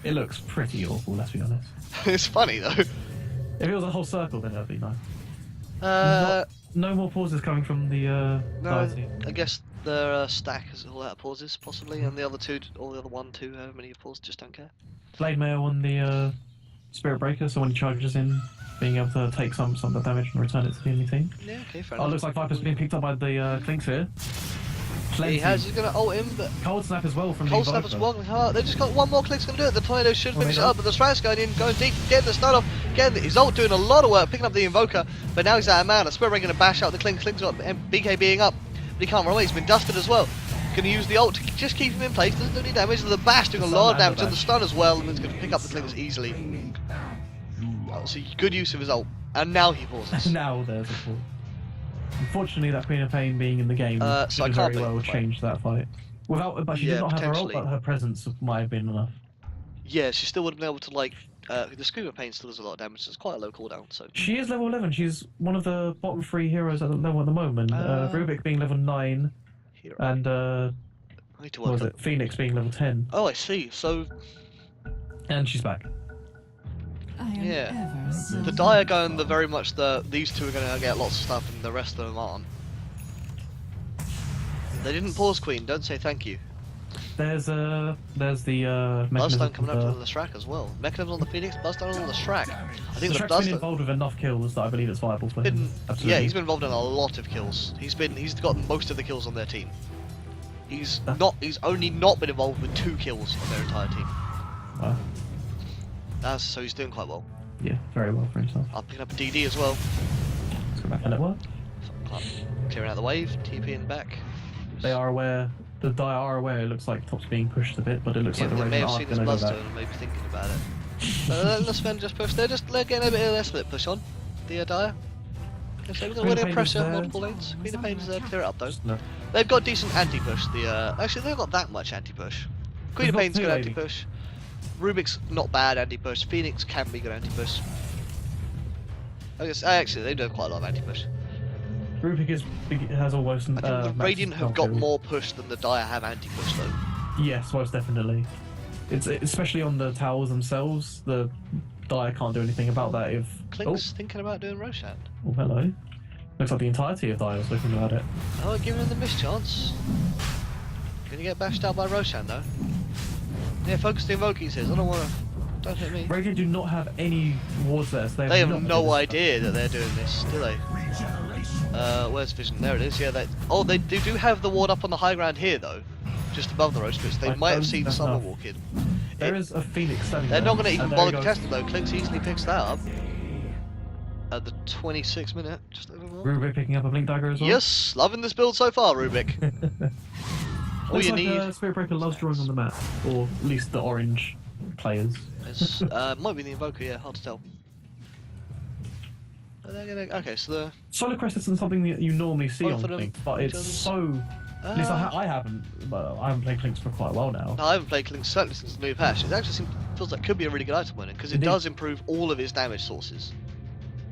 It looks pretty awful, let's be honest. It's funny though. If it was a whole circle, then that'd be nice. Uh, No more pauses coming from the no, Dynasty. I guess their stack is all out of pauses, possibly, and the other two, or the other one, two, however many pauses, just don't care. Blade Mail on the Spirit Breaker, so when he charges in, being able to take some of the damage and return it to the enemy team. Yeah, okay, fair Oh, it enough. looks like Viper's being picked up by the Klink here. He has, he's gonna ult him, but Cold Snap as well from Cold the Snap as Invoker. well. They just got one more click's gonna do it. The tornado should finish it Tornado. up, but the Strat's going in, going deep, getting the stun off, getting his ult doing a lot of work, picking up the Invoker, but now he's out of mana. Spirit Ray gonna bash out the Klink. Klink's got BK being up, but he can't run away. He's been dusted as well. Gonna use the ult to just keep him in place. Doesn't do any damage. The bash doing a The lot stun of damage and the and the bash. stun as well, and he's gonna pick up the Klinks easily. Oh, so good use of his ult, and now he pauses. Now there's a pause. Unfortunately, that Queen of Pain being in the game So I could can't very blame well the fight. change that fight. But she Yeah, did not have her ult, potentially. but her presence might have been enough. Yeah, she still would have been able to like. The Scream of Pain still does a lot of damage. So it's quite a low cooldown. So She is level 11. She's one of the bottom 3 heroes at the level at the moment. Rubik being level 9, here, and I need to what work. was it? Phoenix being level 10. Oh, I see. So And she's back. I am Yeah. ever so the Dire going the very much these two are going to get lots of stuff and the rest of them aren't. They didn't pause Queen, don't say thank you. There's the Bloodstone mechanism. coming up to the Shrek as well. Mechanism on the Phoenix, Bloodstone on the Shrek. I The think the Shrek's been Bloodstone involved with enough kills that I believe it's viable for him. Absolutely. yeah, he's been involved in a lot of kills. He's got most of the kills on their team. He's only not been involved with 2 kills on their entire team. Wow. So he's doing quite well. Yeah, very well for himself. I'm picking up a DD as well. Let's go back to network. Clearing out the wave, TPing back. They are aware. The Dire are aware. It looks like top's being pushed a bit, but it looks Yeah, like the they may Raven have are seen his going to go back. Bloodstone and maybe thinking about it. Let's then just push. They're getting a bit of less of it push on. The Dire. So we're Queen going of to Pain pressure is on there. multiple lanes. Queen of Pain is clear it up though. No. They've got decent anti-push. Actually, they've got that much anti-push. Queen of They've got Pain's two good lady. anti-push. Rubik's not bad anti-push. Phoenix can be good anti-push. I guess actually they do have quite a lot of anti-push. Rubik has almost. I think the max Radiant have got outfield. more push than the Dire have anti-push though. Yes, most definitely. It's especially on the towers themselves. The DotA can't do anything about that if... Klink's thinking about doing Roshan. Oh, hello. Looks like the entirety of DotA was looking at it. Oh, giving him the mischance. Gonna get bashed out by Roshan though. Yeah, focus the invoke, he says. I don't wanna... Don't hit me. Radiant do not have any wards there, so They have no idea that they're doing this, do they? Where's Vision? There it is. Yeah, they do have the ward up on the high ground here though, just above the roast pits. They might have seen someone walk in. There is a Phoenix standing They're there. not going to even and bother there he contesting though. Klintz easily picks that up at the 26th minute. Just over goes. Rubik picking up a Blink Dagger as well. Yes, loving this build so far, Rubik. All Looks you like need. Spirit Breaker loves drawing on the map, or at least the orange players. Might be the Invoker, yeah, hard to tell. Okay, so the Solar Crest isn't something that you normally see Both on of them, Blink, but it's each other's- so... At least I haven't, but I haven't played Clinks for quite a while now. no, I haven't played Klintz certainly since the new patch. It actually feels like it could be a really good item winner because it Indeed. does improve all of his damage sources.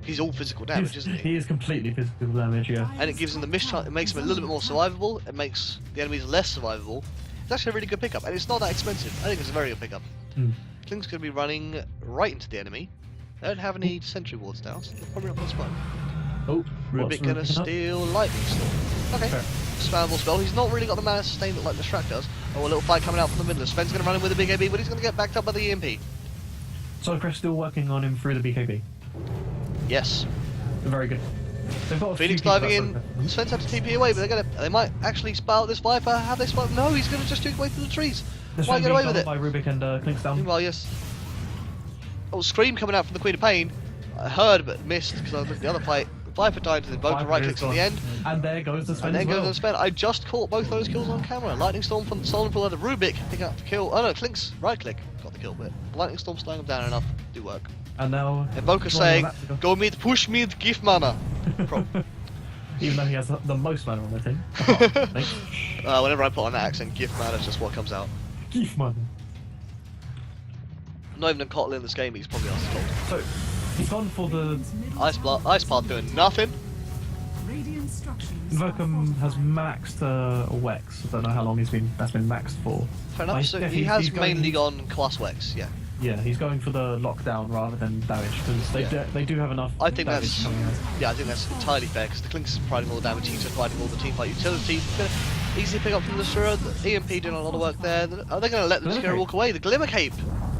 He's all physical damage, isn't he? He is completely physical damage, yeah. And it gives him the mischance. It makes him a little bit more survivable. It makes the enemies less survivable. It's actually a really good pickup, and it's not that expensive. I think it's a very good pickup. Mm. Klink's going to be running right into the enemy. They don't have any sentry wards now, so they're probably not going to spawn. Oh, what's Rubik going to Rubik up? steal Lightning Storm. Okay, Fair. spammable spell. He's not really got the mana sustain that like the Shrek does. Oh, a little fight coming out from the middle. Sven's going to run in with a big AB, but he's going to get backed up by the EMP. Solar Crest still working on him through the BKB. Yes. Very good. They've got a Phoenix few people diving that in. Sven's had to TP away, but they might actually spout this Viper. Have they spout? No, he's going to just juke away through the trees. This Why one get being away with done it? by Rubik and Clinks down. Meanwhile, yes. Oh, Scream coming out from the Queen of Pain. I heard but missed because I was looking at the other fight. Viper died to the Invoker, Viper right is clicks in gone. the end. And there goes the Sven And then as goes well. the Sven. I just caught both those kills on camera. Lightning Storm from the stolen for the Rubik picking up the kill. Oh no, Klink's right click got the kill, but Lightning Storm slowing him down enough to do work. And now... Invoker drawing saying, the map to go. go mid, push mid, give mana. Even though he has the most mana on the team. Whenever I put on that accent, give mana is just what comes out. Give mana. Not even a Kotl in this game, he's probably asked cold. So, he's gone for the... Ice Path doing nothing. Radiant structures. Invoker has maxed Wex. I don't know how long that's been maxed for. Fair But enough, he's so definitely- he has he's going- mainly gone Class Wex, yeah. Yeah, he's going for the lockdown rather than damage, because they do have enough I think damage that's coming out. I think that's entirely fair because the Klink's providing all the damage, he's providing all the teamfight utility. He's gonna easily pick up from the Destroyer, the EMP doing a lot of work there. Are they going to let the Glimmer Destroyer Cape. walk away? The Glimmer Cape,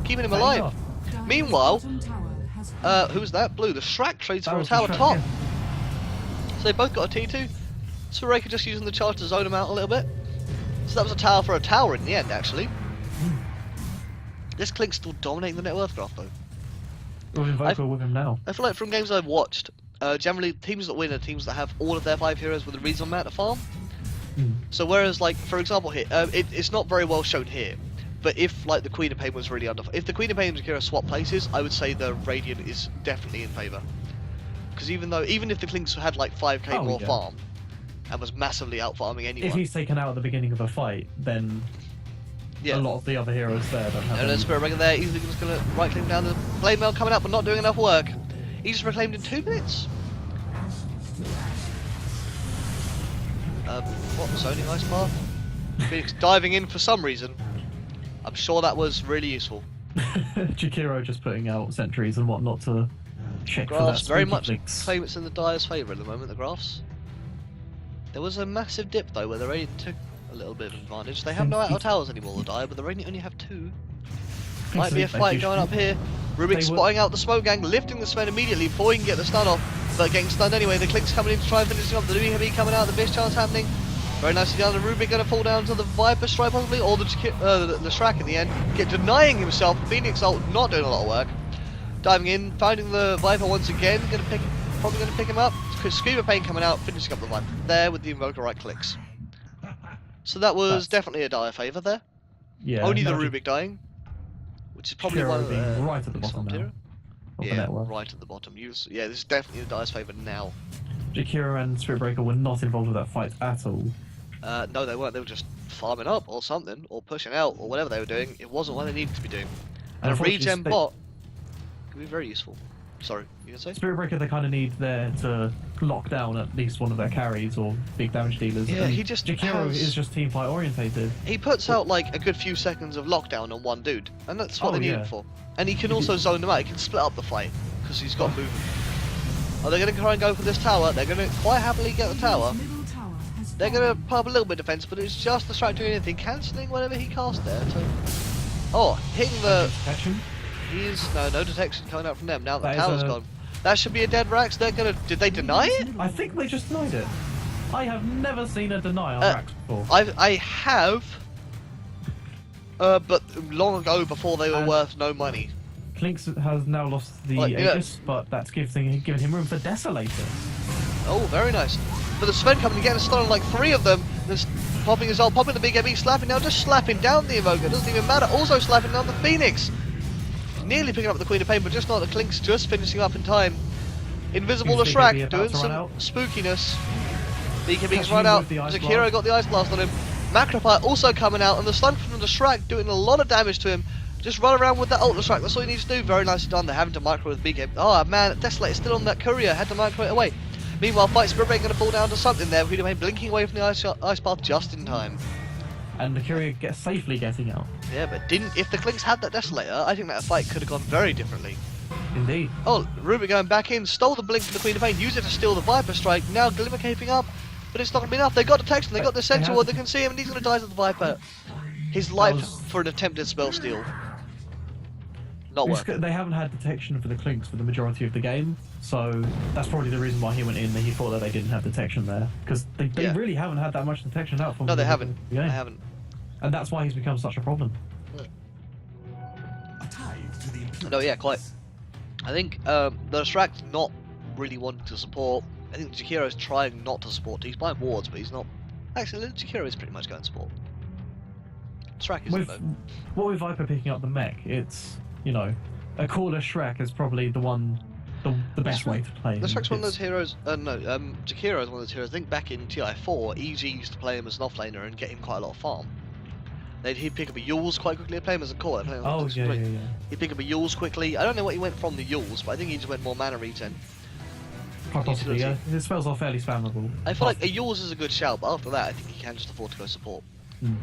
keeping him There you alive. go. Meanwhile, Bottom tower has who's that? Blue. The Shrek trades That for a was the tower Shrek, top. yeah. So they both got a T2. Soraka just using the charge to zone him out a little bit. So that was a tower for a tower in the end, actually. This Klink's still dominating the net worth graph though. With Invoker with him now. I feel like from games I've watched, generally teams that win are teams that have all of their 5 heroes with a reasonable amount of farm. Mm. So whereas, like, for example here, it's not very well shown here, but if, like, the Queen of Pain was really under... If the Queen of Pain and Kira swap places, I would say the Radiant is definitely in favour. Because even if the Klinks had, like, 5k Oh, more yeah. farm, and was massively out-farming anyone... If he's taken out at the beginning of a fight, then yeah. a lot of the other heroes there don't have And then any- Spirit Breaker there, easily just going to right-click down the Blade Mail coming up, but not doing enough work. He's just reclaimed in 2 minutes. What? Zoning Ice Path? Phoenix diving in for some reason. I'm sure that was really useful. Jakiro just putting out sentries and whatnot to check Graphs for that very spooky much Blinks. claim it's in the Dyer's favour at the moment, the graphs. There was a massive dip though where the Radiant took a little bit of advantage. They have no out towers anymore, the Dyer, but the Radiant only have 2. Might be a fight going up here. Rubik spotting out the smoke gang, lifting the Sven immediately before he can get the stun off. But getting stunned anyway, the Klink's coming in to try and finish him up. The new heavy coming out, the mischance happening. Very nicely done. And Rubik going to fall down to the Viper strike possibly, or the Shrek in the end. Denying himself. Phoenix ult not doing a lot of work. Diving in, finding the Viper once again. Probably going to pick him up. Scream of Pain coming out, finishing up the Viper there with the Invoker right clicks. So that was definitely a dire favour there. Yeah, Only the no, Rubik dying, which is probably Jakiro one of the being right at the bottom Exalt now. hero. of the Yeah, network. right at the bottom. Yeah, this is definitely the Dyer's favour now. Jakiro and Spirit Breaker were not involved with that fight at all. No, they weren't. They were just farming up or something, or pushing out, or whatever they were doing. It wasn't what they needed to be doing. And a Unfortunately, regen bot could be very useful. Sorry, you gonna say? Spirit Breaker they kind of need there to lock down at least one of their carries or big damage dealers. Yeah, and he just Jakiro has- is just team fight orientated. He puts out like a good few seconds of lockdown on one dude, and that's what Oh, they need yeah. him for. And he can also zone them out. He can split up the fight because he's got movement. Are they going to try and go for this tower? They're going to quite happily get the tower. Middle tower has They're going to fallen. put up a little bit of defense, but it's just the strike doing anything, cancelling whatever he cast there. So... Oh, hitting the... Protection. No detection coming out from them. Now the That is tower's a- gone. That should be a dead Rax. They're gonna... Did they deny it? I think they just denied it. I have never seen a deny on Uh, Rax before. I have... but long ago before they were And- worth no money. Clinks has now lost the Like, yeah. Aegis, but that's giving him room for Desolator. Oh, very nice. But the Sven coming again, stun on like 3 of them. Just popping his ult, popping the big AB, slapping down, just slapping down the Evoker. Doesn't even matter. Also slapping down the Phoenix. Nearly picking up the Queen of Pain, but just not. The Clink's just finishing up in time. Invisible Who's Leshrac BKB about doing to run some out? spookiness. BKB's Catching run him out. with the Ice Zakiro Blast. got the Ice Blast on him. Macropie also coming out, and the stun from Leshrac doing a lot of damage to him. Just run around with that ult, Leshrac. That's all you need to do. Very nicely done. They're having to micro with BKB. Oh man, Desolator's still on that courier. Had to micro it away. Meanwhile, Fight Spirit Break going to fall down to something there. Queen of Pain blinking away from the ice path just in time. And the courier gets safely getting out. Yeah, but didn't. If the Clinks had that Desolator, I think that fight could have gone very differently. Indeed. Oh, Rubik going back in, stole the blink from the Queen of Pain, used it to steal the Viper Strike. Now Glimmer caping up, but it's not going to be enough. They got detection, they got the Sentinel, have- they can see him, and he's going to die to the Viper. His life for an attempted spell steal. Not It's worth c- it. They haven't had detection for the Clinks for the majority of the game, so that's probably the reason why he went in. That he thought that they didn't have detection there, because they Yeah. really haven't had that much detection out from. No, they the haven't. the game. They haven't. And that's why he's become such a problem. A tithe to the imperial. No, yeah, quite. I think the Shrag's not really wanting to support. I think Jakiro's trying not to support. He's buying wards, but he's not. Actually, Jakiro is pretty much going support. Shrag isn't With though. what with Viper picking up the mech, it's a Caller Shrek is probably the best way to play. The him. Shrag's one of those It's- heroes. Jakiro is one of those heroes. I think back in TI4, EG used to play him as an offlaner and get him quite a lot of farm. He'd pick up a Yules quite quickly. Play him as a core. Play him Oh as yeah, three. yeah, yeah. He'd pick up a Yules quickly. I don't know what he went from the Yules, but I think he just went more mana regen. Quite possibly, yeah. utility. His spells are fairly spammable. I feel like a Yules is a good shout, but after that, I think he can just afford to go support. Mm.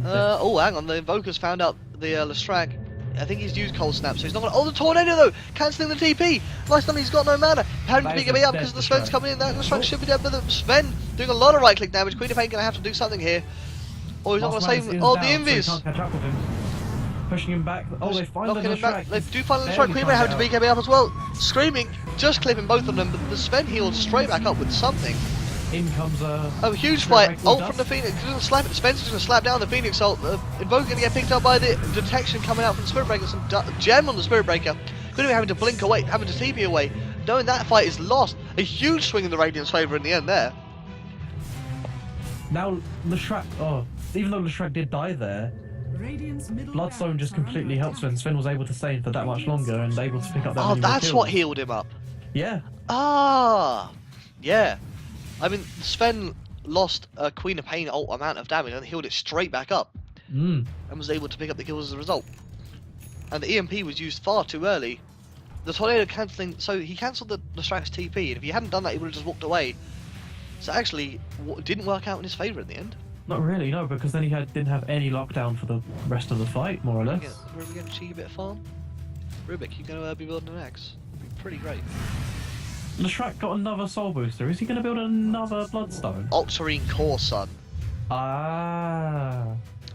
Oh, hang on. The Invoker's found out the Lestrak. I think he's used Cold Snap, so he's not gonna. Oh, the Tornado though! Cancelling the TP! Nice done, he's got no mana. Having to That is pick a me up dead because the Sven's Lestrak. coming in. That Lestrak should be dead, but the Sven doing a lot of right click damage. Queen of Pain gonna have to do something here. Oh, he's not gonna Last save man him. is Oh, the down, so he Invis! can't catch up with him. Pushing him back. Oh, they find the Knocking him back. Shrek. They do find the Barely Lestrak. Queen of can't Pain having to get BKB up as well. Screaming, just clipping both of them, but the Sven healed straight back up with something. In comes a. Oh, huge Spirit fight. Breaker Ult dust. from the Phoenix. Doesn't slap it. Spencer's going to slap down the Phoenix ult. Invoker going to get picked up by the detection coming out from the Spirit Breaker. Some gem on the Spirit Breaker. Could be having to blink away, having to TP away. Knowing that fight is lost. A huge swing in the Radiant's favour in the end there. Now Leshrac. Oh, even though Leshrac did die there, Radiant's middle Bloodstone just barracks are completely under helped Sven. attack. Sven was able to stay for that much longer and able to pick up that Oh, many more that's what kills. healed him up. Yeah. Ah, yeah. I mean, Sven lost a Queen of Pain ult amount of damage and healed it straight back up. Mm. And was able to pick up the kills as a result. And the EMP was used far too early. The Tornado cancelling, so he cancelled the Lestrak's TP, and if he hadn't done that, he would have just walked away. So actually, didn't work out in his favour in the end. Not really, no, because then he didn't have any lockdown for the rest of the fight, more or less. We're going to cheeky bit of farm. Rubik, you're going to be building an axe. It'd be pretty great. Leshrac got another soul booster. Is he going to build another Bloodstone? Ultramarine Core, son. Ah.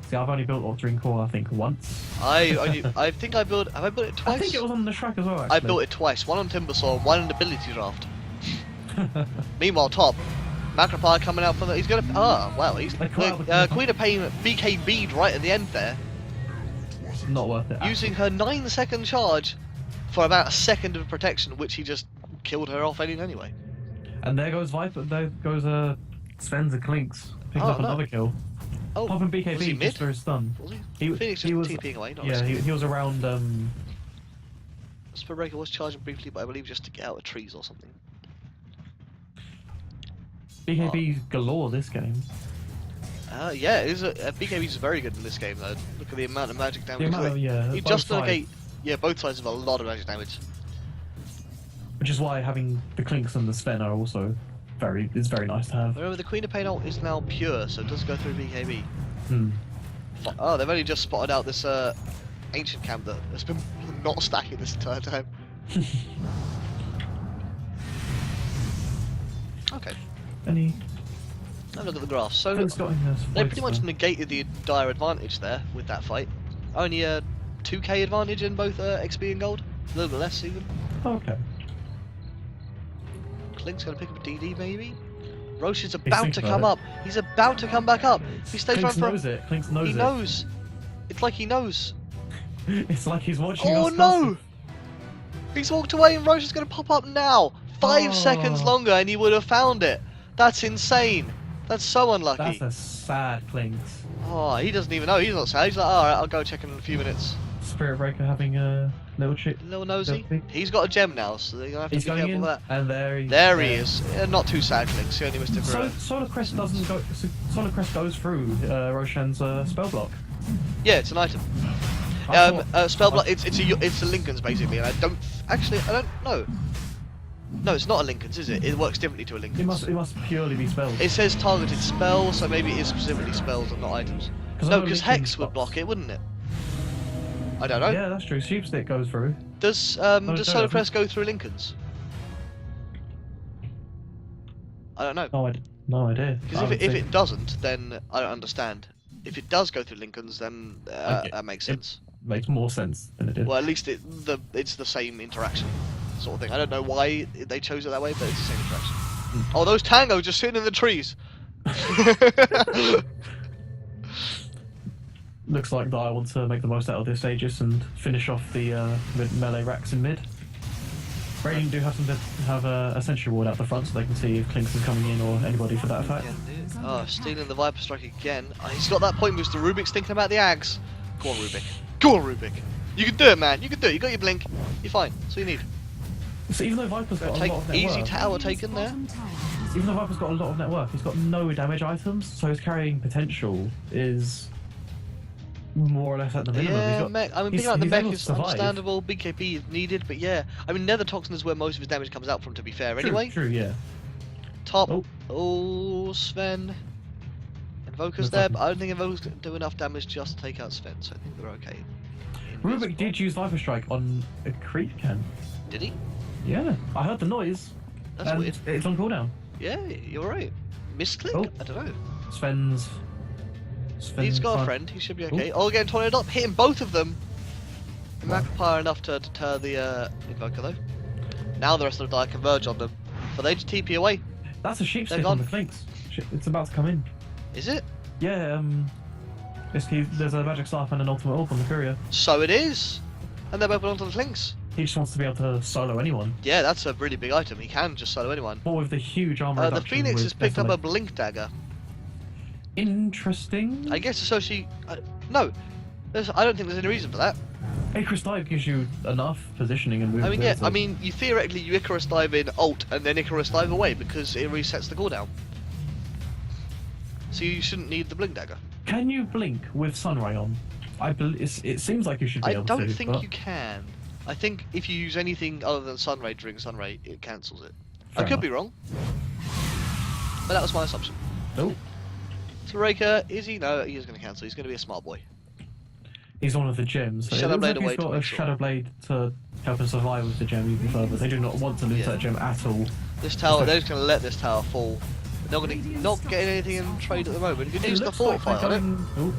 See, I've only built Altering Core, I think, once. I think I built. Have I built it twice? I think it was on Leshrac as well, actually. I built it twice. One on Timbersaw, one in Ability Draft. Meanwhile, top. Macropie coming out for the. He's gonna. Ah, wow. He's They call out the- Queen of Pain BKB'd right at the end there, Not worth it. using her 9-second charge for about a second of protection, which he just killed her off anyway. And there goes Viper. There goes Sven's and Clinks. Picking Oh, up no. another kill. Oh, Popping was he BKB mid? just for his stun. Was he? He- Phoenix he just was- TPing away. Not Yeah, risking it. he was around. Spirit Breaker was charging briefly, but I believe just to get out of trees or something. BKB galore this game. Yeah, it is BKB's very good in this game though. Look at the amount of magic damage. The amount of, yeah, He both just sides. negate. Yeah, both sides have a lot of magic damage. which is why having the Clinks and the Sven are also very nice to have. Remember, the Queen of Pain ult is now pure, so it does go through BKB. Hmm. Oh, they've only just spotted out this ancient camp that has been not stacking this entire time. Okay. Any? Have a look at the graph. So Clinks got in there, they pretty much negated the dire advantage there with that fight. Only a 2k advantage in both XP and gold. A little bit less even. Okay. Clink's gonna pick up a DD maybe. Roche is thinking about to about come it. up. He's about to come back up. He stays Clinks around for. knows it. Clinks knows He it. knows. It's like he knows. It's like he's watching Oh us. no! He's walked away and Roche is gonna pop up now. 5 seconds Oh. longer and he would have found it. That's insane. That's so unlucky. That's a sad Clinks. Oh, he doesn't even know. He's not sad. He's like, alright, I'll go check in a few minutes. Spirit Breaker having a little chick. Little nosy. Little pig. He's got a gem now, so they're gonna have to He's be going careful in, with that. and there he. There he is. Yeah, not too sad, Clinks. He only missed it for a... Solar Crest doesn't go. Solar Crest goes through Roshan's spell block. Yeah, it's an item. I thought- Spell block. It's a Lincoln's basically, and I don't know. No, it's not a Lincoln's, is it? It works differently to a Lincoln's. It must purely be spells. It says targeted spells, so maybe it is specifically spells and not items. I No, know because Lincoln Hex would spots. block it, wouldn't it? I don't know. Yeah, that's true. Sheepstick goes through. Does it Solar doesn't. Crest go through Lincoln's? I don't know. No idea. Because if it doesn't, then I don't understand. If it does go through Lincoln's, then Okay. that makes It- sense. makes more sense than it did. Well, at least it's the same interaction sort of thing. I don't know why they chose it that way, but it's the same interaction. Oh, those tangos just sitting in the trees. Looks like that I want to make the most out of this Aegis and finish off the melee racks in mid. Radiant do have to have a sentry ward out the front so they can see if Clinks is coming in or anybody for that effect. Oh, stealing the Viper Strike again. Oh, he's got that point booster. Rubik's thinking about the Ags. Go on, Rubik. Go on, Rubik. You can do it, man. You can do it. You got your blink. You're fine. That's all you need. So even though Viper's got a lot of net Easy worth, tower taken there. even though Viper's got a lot of net worth, he's got no damage items, so his carrying potential is more or less at the minimum. Yeah, He's got, mech. I mean, he's- picking out the he's mech able to is survive. understandable. BKB is needed, but yeah. I mean, Nether Toxin is where most of his damage comes out from, to be fair, anyway. True, yeah. Top. Oh. Oh, Sven. Invoker's Looks there, like- but I don't think Invoker's going to do enough damage just to take out Sven, so I think they're okay. Rubik did use Viper Strike on a creep can. Did he? Yeah, I heard the noise. That's and weird. It's on cooldown. Yeah, you're right. Misclick? Oh. I don't know. Sven's He's got a fine. friend, he should be okay. Oh, getting tornado up, hitting both of them. Magpie enough to deter the Invoker though. Now the rest of the die converge on them. But they just TP away. That's a sheep They're stick on the gone. flanks. It's about to come in. Is it? Yeah, there's a magic staff and an ultimate orb on the courier. So it is! And they're both onto the flinks. He just wants to be able to solo anyone. Yeah, that's a really big item. He can just solo anyone. But with the huge armor The reduction Phoenix with has picked up a Desolate. Blink Dagger. Interesting. I guess so she... no. I don't think there's any reason for that. Icarus Dive gives you enough positioning and movement. I mean, yeah, I mean, you theoretically you Icarus Dive in ult and then Icarus Dive away because it resets the cooldown. So you shouldn't need the Blink Dagger. Can you blink with Sunray on? It seems like you should be I able don't to. think but you can. I think if you use anything other than Sunray during Sunray, it cancels it. Fair I could enough. be wrong. But that was my assumption. Nope. So Raker, is he? No, he is going to cancel. He's going to be a smart boy. He's one of the gems. So Shadow it looks Blade like away he's to got a make sure. Shadow Blade to help him survive with the gem even further. They do not want to lose Yeah. that gem at all. This tower, Okay. they're just going to let this tower fall. They're not getting anything in trade at the moment. You can It use the looks like fortify they're on it. going. Ooh.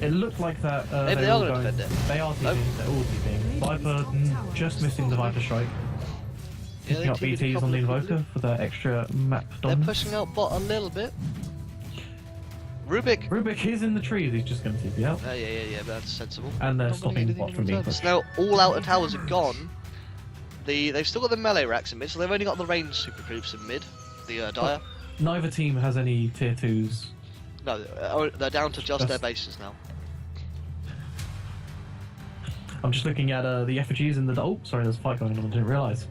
It looked like that. Maybe they were are gonna going- defend it. They are Nope. TPing. They're all TPing. Viper just missing the Viper Strike. Yeah, Picking up they TP'd a BTs on couple the of people. Invoker for their extra map They're dominance. pushing out bot a little bit. Rubik. Rubik is in the trees. He's just going to TP out. Yeah, that's sensible. And they're Not gonna stopping get bot anything from in being return. pushed. So now all outer towers are gone. They've still got the melee racks in mid, so they've only got the range super creeps in mid. The Dire. Neither team has any tier 2s. No, they're down to just their bases now. I'm just looking at the effigies in the... Oh, sorry, there's a fight going on. I didn't realise.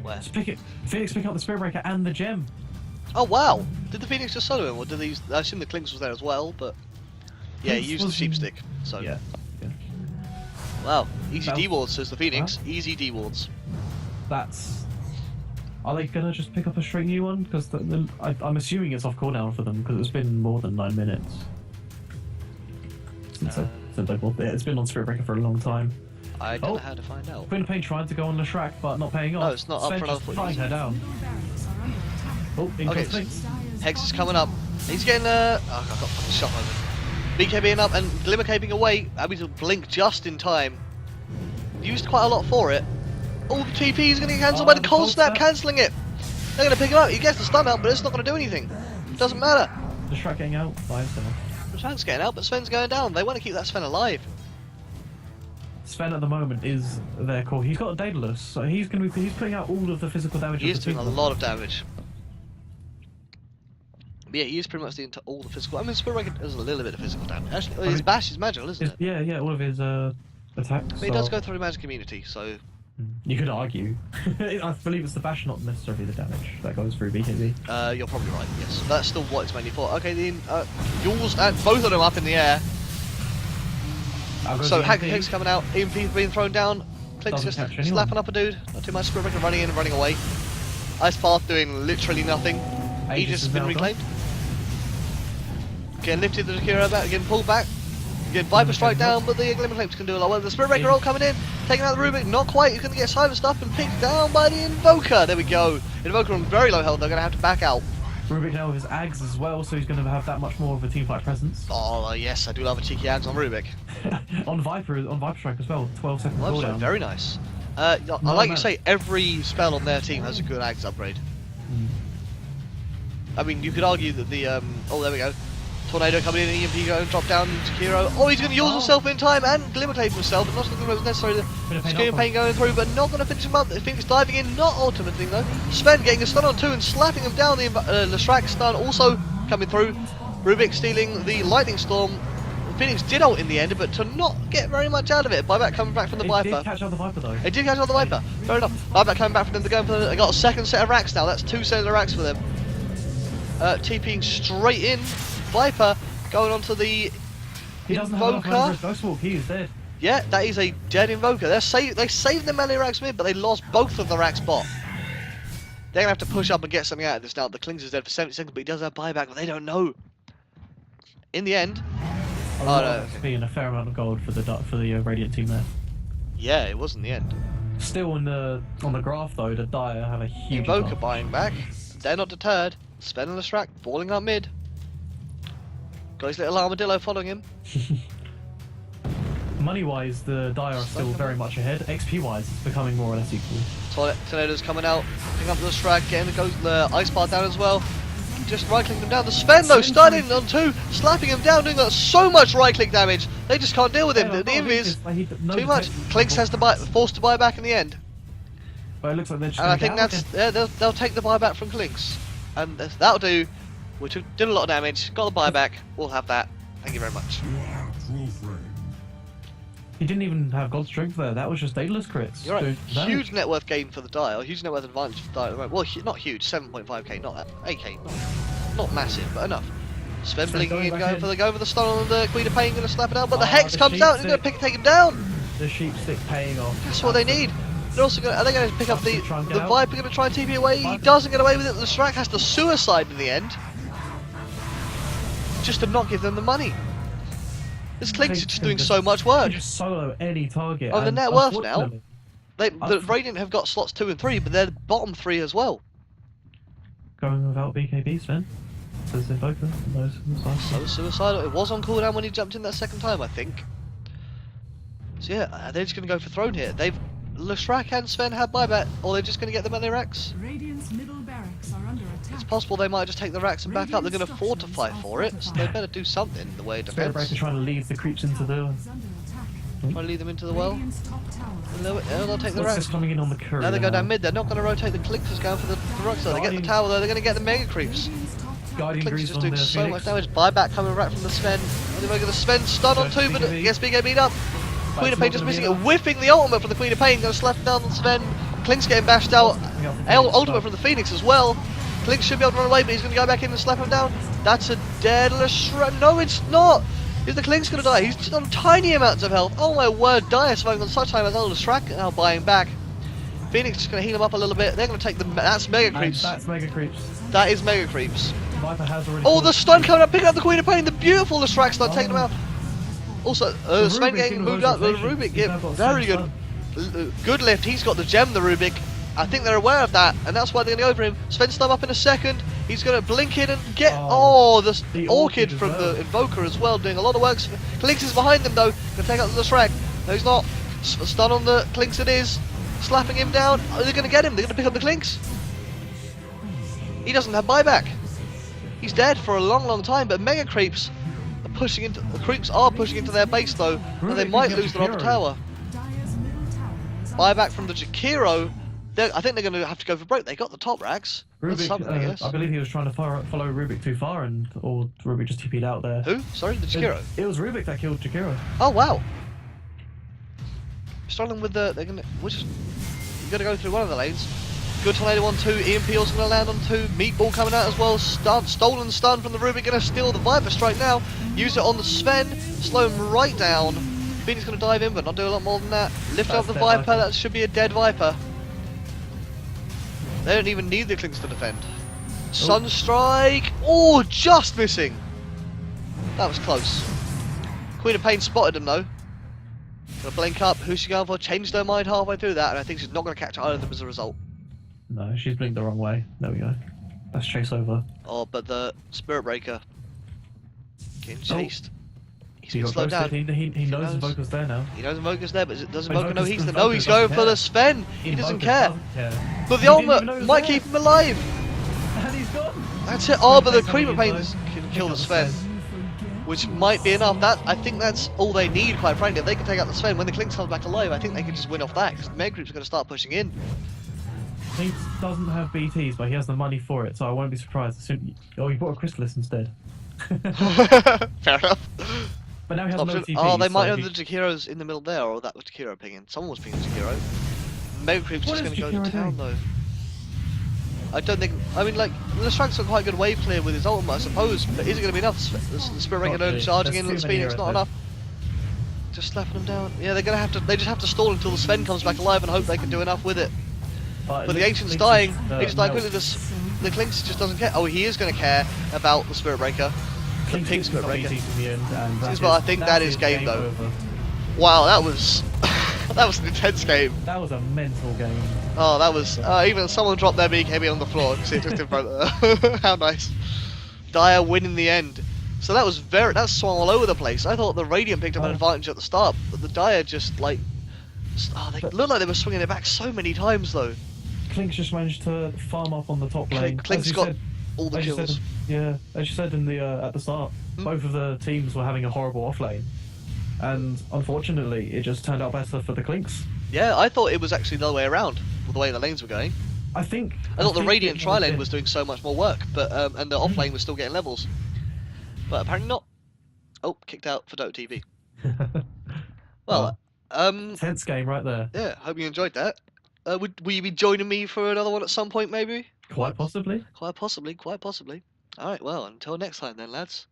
Where? Let's pick it. Phoenix pick up the Spirit Breaker and the gem. Oh wow! Did the Phoenix just solo him, or did these? I assume the Clinks was there as well, but yeah, he Clinks used the was- sheep stick. So Yeah. wow, easy That- D wards says the Phoenix. Wow. Easy D wards. that's... Are they gonna just pick up a straight new one? Because I'm assuming it's off cooldown for them, because it's been more than 9 minutes. Since I bought it. It's been on Spirit Breaker for a long time. I don't know how to find out. Queen of Pain trying to go on the Shrek, but not paying off. No, it's not up for another flying her down. Oh, Okay, Hex is coming up. He's getting oh, I got fucking shot over. BK being up and Glimmer caping away. Abby to blink just in time. Used quite a lot for it. All the TP is going to get cancelled by the cold snap, cancelling it. They're going to pick him up. He gets the stun out, but it's not going to do anything. Doesn't matter. The Shrek getting out by himself. The Sven's getting out, but Sven's going down. They want to keep that Sven alive. Sven at the moment is their core. He's got a Daedalus, so he's putting out all of the physical damage. He is doing a lot of damage. But yeah, he is pretty much doing all the physical. I mean, Spirit Breaker does a little bit of physical damage. Actually, his bash is magical, isn't it? Yeah, all of his attacks. But he does go through magic immunity, so. You could argue. I believe it's the bash, not necessarily the damage that goes through BKB. You're probably right. Yes, that's still what it's mainly for. Okay, the Yules and both of them up in the air. So Hex coming out, EMP being thrown down, Clink's just slapping up a dude, not too much, Spirit Breaker running in and running away. Ice Path doing literally nothing. Aegis has been reclaimed. Getting lifted to the hero back, getting pulled back. Getting Viper Strike down, but the Glimmer Claims can do a lot. Well, the Spirit Breaker roll coming in, taking out the Rubik, not quite, he's going to get silenced up and picked down by the Invoker. There we go. Invoker on very low health, they're going to have to back out. Rubik now with his Ags as well, so he's going to have that much more of a teamfight presence. Oh yes, I do love a cheeky Ags on Rubik. on Viper Strike as well, 12 seconds cooldown. Very nice. Like you say, every spell on their team has a good Ags upgrade. I mean, you could argue that the oh, there we go. Tornado coming in, EMP going, drop down into Kiro. Oh, he's going to use himself in time and Glimmer Claim himself, but not something that was necessarily Scream Pain going through, but not going to finish him up. Phoenix diving in, not ultimate thing though. Sven getting a stun on 2 and slapping him down. The Leshrac stun also coming through. Rubik stealing the Lightning Storm. Phoenix did ult in the end, but to not get very much out of it. Buyback coming back from the Viper. It did catch out the Viper though. It did catch out the Viper, fair enough. Buyback coming back from them, they're going for they got a second set of racks now, that's 2 sets of racks for them. TPing straight in. Viper going on to the Invoker. He is dead. Yeah, that is a dead Invoker. They saved the melee racks mid, but they lost both of the racks bot. They're going to have to push up and get something out of this now. The Klings is dead for 70 seconds, but he does have buyback, but they don't know. In the end... being a fair amount of gold for the Radiant team there. Yeah, it was in the end. Still on the graph though, the Dire have a huge Invoker advantage. buying back. They're not deterred. Sven and the Shrek falling up mid. Got his little armadillo following him. Money-wise, the Dire are still very much ahead. XP-wise, it's becoming more or less equal. Tornado's coming out, picking up the Shrek, getting the Ice Bar down as well. Just right-clicking them down. The Sven though, starting on 2, slapping him down, doing so much right-click damage. They just can't deal with him. The invis too much. Klinks has to forced to buy back in the end. But it looks like they're just and I think that's they'll take the buyback from Klinks, and that'll do. We did a lot of damage. Got the buyback. We'll have that. Thank you very much. He didn't even have God Strength there. That was just Daedalus crits. You're right. Huge net worth gain for the Dire. Huge net worth advantage for the Dire. Well, not huge. 7.5k. Not that. 8k. Not massive, but enough. Sven blinking in, going for the stun on the Queen of Pain. Going to slap it out, but the Hex comes out and going to take him down. The sheep stick paying off. That's what they need. They're also going. Are they going to pick up the Viper? Going to try and TP away. He doesn't get away with it. The Shrek has to suicide in the end, just to not give them the money. This Klinks is just doing so much work. Just solo any target. Oh, the net worth now. The Radiant have got slots 2 and 3, but they're bottom 3 as well. Going without BKB, Sven. Says Invoker. So suicidal. It was on cooldown when he jumped in that second time, I think. So yeah, they're just going to go for throne here. Leshrac and Sven have buyback, or they're just going to get them at their racks. Radiant's middle barracks are under attack. It's possible they might just take the racks and back up. They're going to fortify for it, so they better do something in the way of defense. They're trying to lead the creeps into the... Trying to lead them into the well. They'll take the racks. Coming in on the courier. Now they go down mid. They're not going to rotate the Klinkers going for the rocks though. They get the tower though. They're going to get the mega creeps. Klinkers just doing so much damage. Buyback coming right from the Sven. And they're going to Sven stun on 2, but gets BK beat up. Queen of Pain just missing it, whiffing the ultimate from the Queen of Pain, going to slap down on Sven. Klink's getting bashed out. Ultimate from the Phoenix as well. Klink should be able to run away, but he's going to go back in and slap him down. That's a deadless shred. No, it's not. Is the Klink's going to die? He's just on tiny amounts of health. Oh my word, Dire surviving on such time as Elder Shrek now buying back. Phoenix is going to heal him up a little bit. They're going to take the... That's Mega And Creeps. that's Mega Creeps. That is Mega Creeps. Viper has already. Oh, the stun coming up, picking up the Queen of Pain. The beautiful Lestrak stun, taking him out. Also, Sven Rubik getting in moved those up. The rotations. Rubik, He's yeah, now got very Sven good. Good lift. He's got the gem, the Rubik. I think they're aware of that, and that's why they're going to go for him. Sven stun up in a second. He's going to blink in and get... Oh, the Orchid as from well. the Invoker as well, doing a lot of work. Clinks is behind them, though. Going to take out the Lestrak. No, he's not. Stun on the Clinks it is. Slapping him down. Oh, they're going to get him. They're going to pick up the Clinks. He doesn't have buyback. He's dead for a long, long time, but Mega Creeps are pushing into... The Creeps are pushing into their base, though, and they Rubik might can lose get their other Jakiro. tower. Dire's middle tower is Buyback from the Jakiro. I think they're going to have to go for broke. They got the top racks. That's something, I guess. I believe he was trying to follow Rubik too far, or Rubik just TP'd out there. Who? Sorry, the Jakiro. It was Rubik that killed Jakiro. Oh, wow. Struggling with the... They're going to... We're just... You've got to go through one of the lanes. Good tornado on 2, EMP also going to land on 2, Meatball coming out as well, stolen stun from the Rubik, going to steal the Viper Strike now, use it on the Sven, slow him right down, Phoenix going to dive in but not do a lot more than that, lift up the dead Viper, Viper. that should be a dead Viper. They don't even need the Clinks to defend. Sunstrike, oh just missing! That was close. Queen of Pain spotted him though. Gonna blink up, who's she going for? Changed her mind halfway through that and I think she's not going to catch either of them as a result. No, she's blinked the wrong way. There we go. Let's chase over. Oh, but the Spirit Breaker getting chased. He's He been got slowed down. ghosted. He knows Invoker's there now. He knows Invoker's there, but does But Invoker know Invoker's- he's there? Invoker No, he's going doesn't for the care. Sven. He doesn't Invoker care. doesn't care. But the He didn't even know he ultimate was might there. keep him alive. And he's gone. That's it. Oh, but the Take Cream of somebody Pain inside. can kill the Pick up Sven, which might be enough. I think that's all they need, quite frankly. If they can take out the Sven, when the Clinks comes back alive, I think they can just win off that, because the Mega Group's going to start pushing in. He doesn't have BTs, but he has the money for it, so I won't be surprised. As soon... Oh, he bought a Chrysalis instead. Fair enough. But now he has no Option. TPs. Oh, they might so have the Jakiro's in the middle there, or that was Jakiro pinging. Someone was pinging Jakiro. Mega Creep's What just is going to go to Jakiro town, doing? though. I don't think... I mean, like, Lestrak's got quite a good wave clear with his ultimate, I suppose, but is it going to be enough? The Spirit Ring Not and charging in There's the too many Phoenix, not heroes enough. Just slapping them down. Yeah, they're going to have to... They just have to stall until the Sven comes back alive and hope they can do enough with it. But the Ancient's dying. Ancient's dying quickly. The Clinks just doesn't care. Oh, he is going to care about the Spirit Breaker. The pink Spirit Breaker. BTs in the end, and that But I is- think that is is game, though. over. Wow, that was... that was an intense game. That was a mental game. Oh, that was... even someone dropped their BKB on the floor because it just in front of them. How nice. Dire win in the end. So that was very... That swung all over the place. I thought the Radiant picked up an advantage at the start, but the Dire just, like... Oh, they looked like they were swinging it back so many times, though. Clinks just managed to farm up on the top lane. Clink's As you got said- all the as you kills. said, yeah, as you said in the at the start, both of the teams were having a horrible off lane, and unfortunately, it just turned out better for the Clinks. Yeah, I thought it was actually the other way around, with the way the lanes were going. I think. I thought the think Radiant it tri lane been- was doing so much more work, but and the off lane was still getting levels. But apparently not. Oh, kicked out for Dota TV. Well, tense game right there. yeah, hope you enjoyed that. Will you be joining me for another one at some point, maybe? Quite possibly. Quite possibly, quite possibly. Alright, well, until next time then, lads.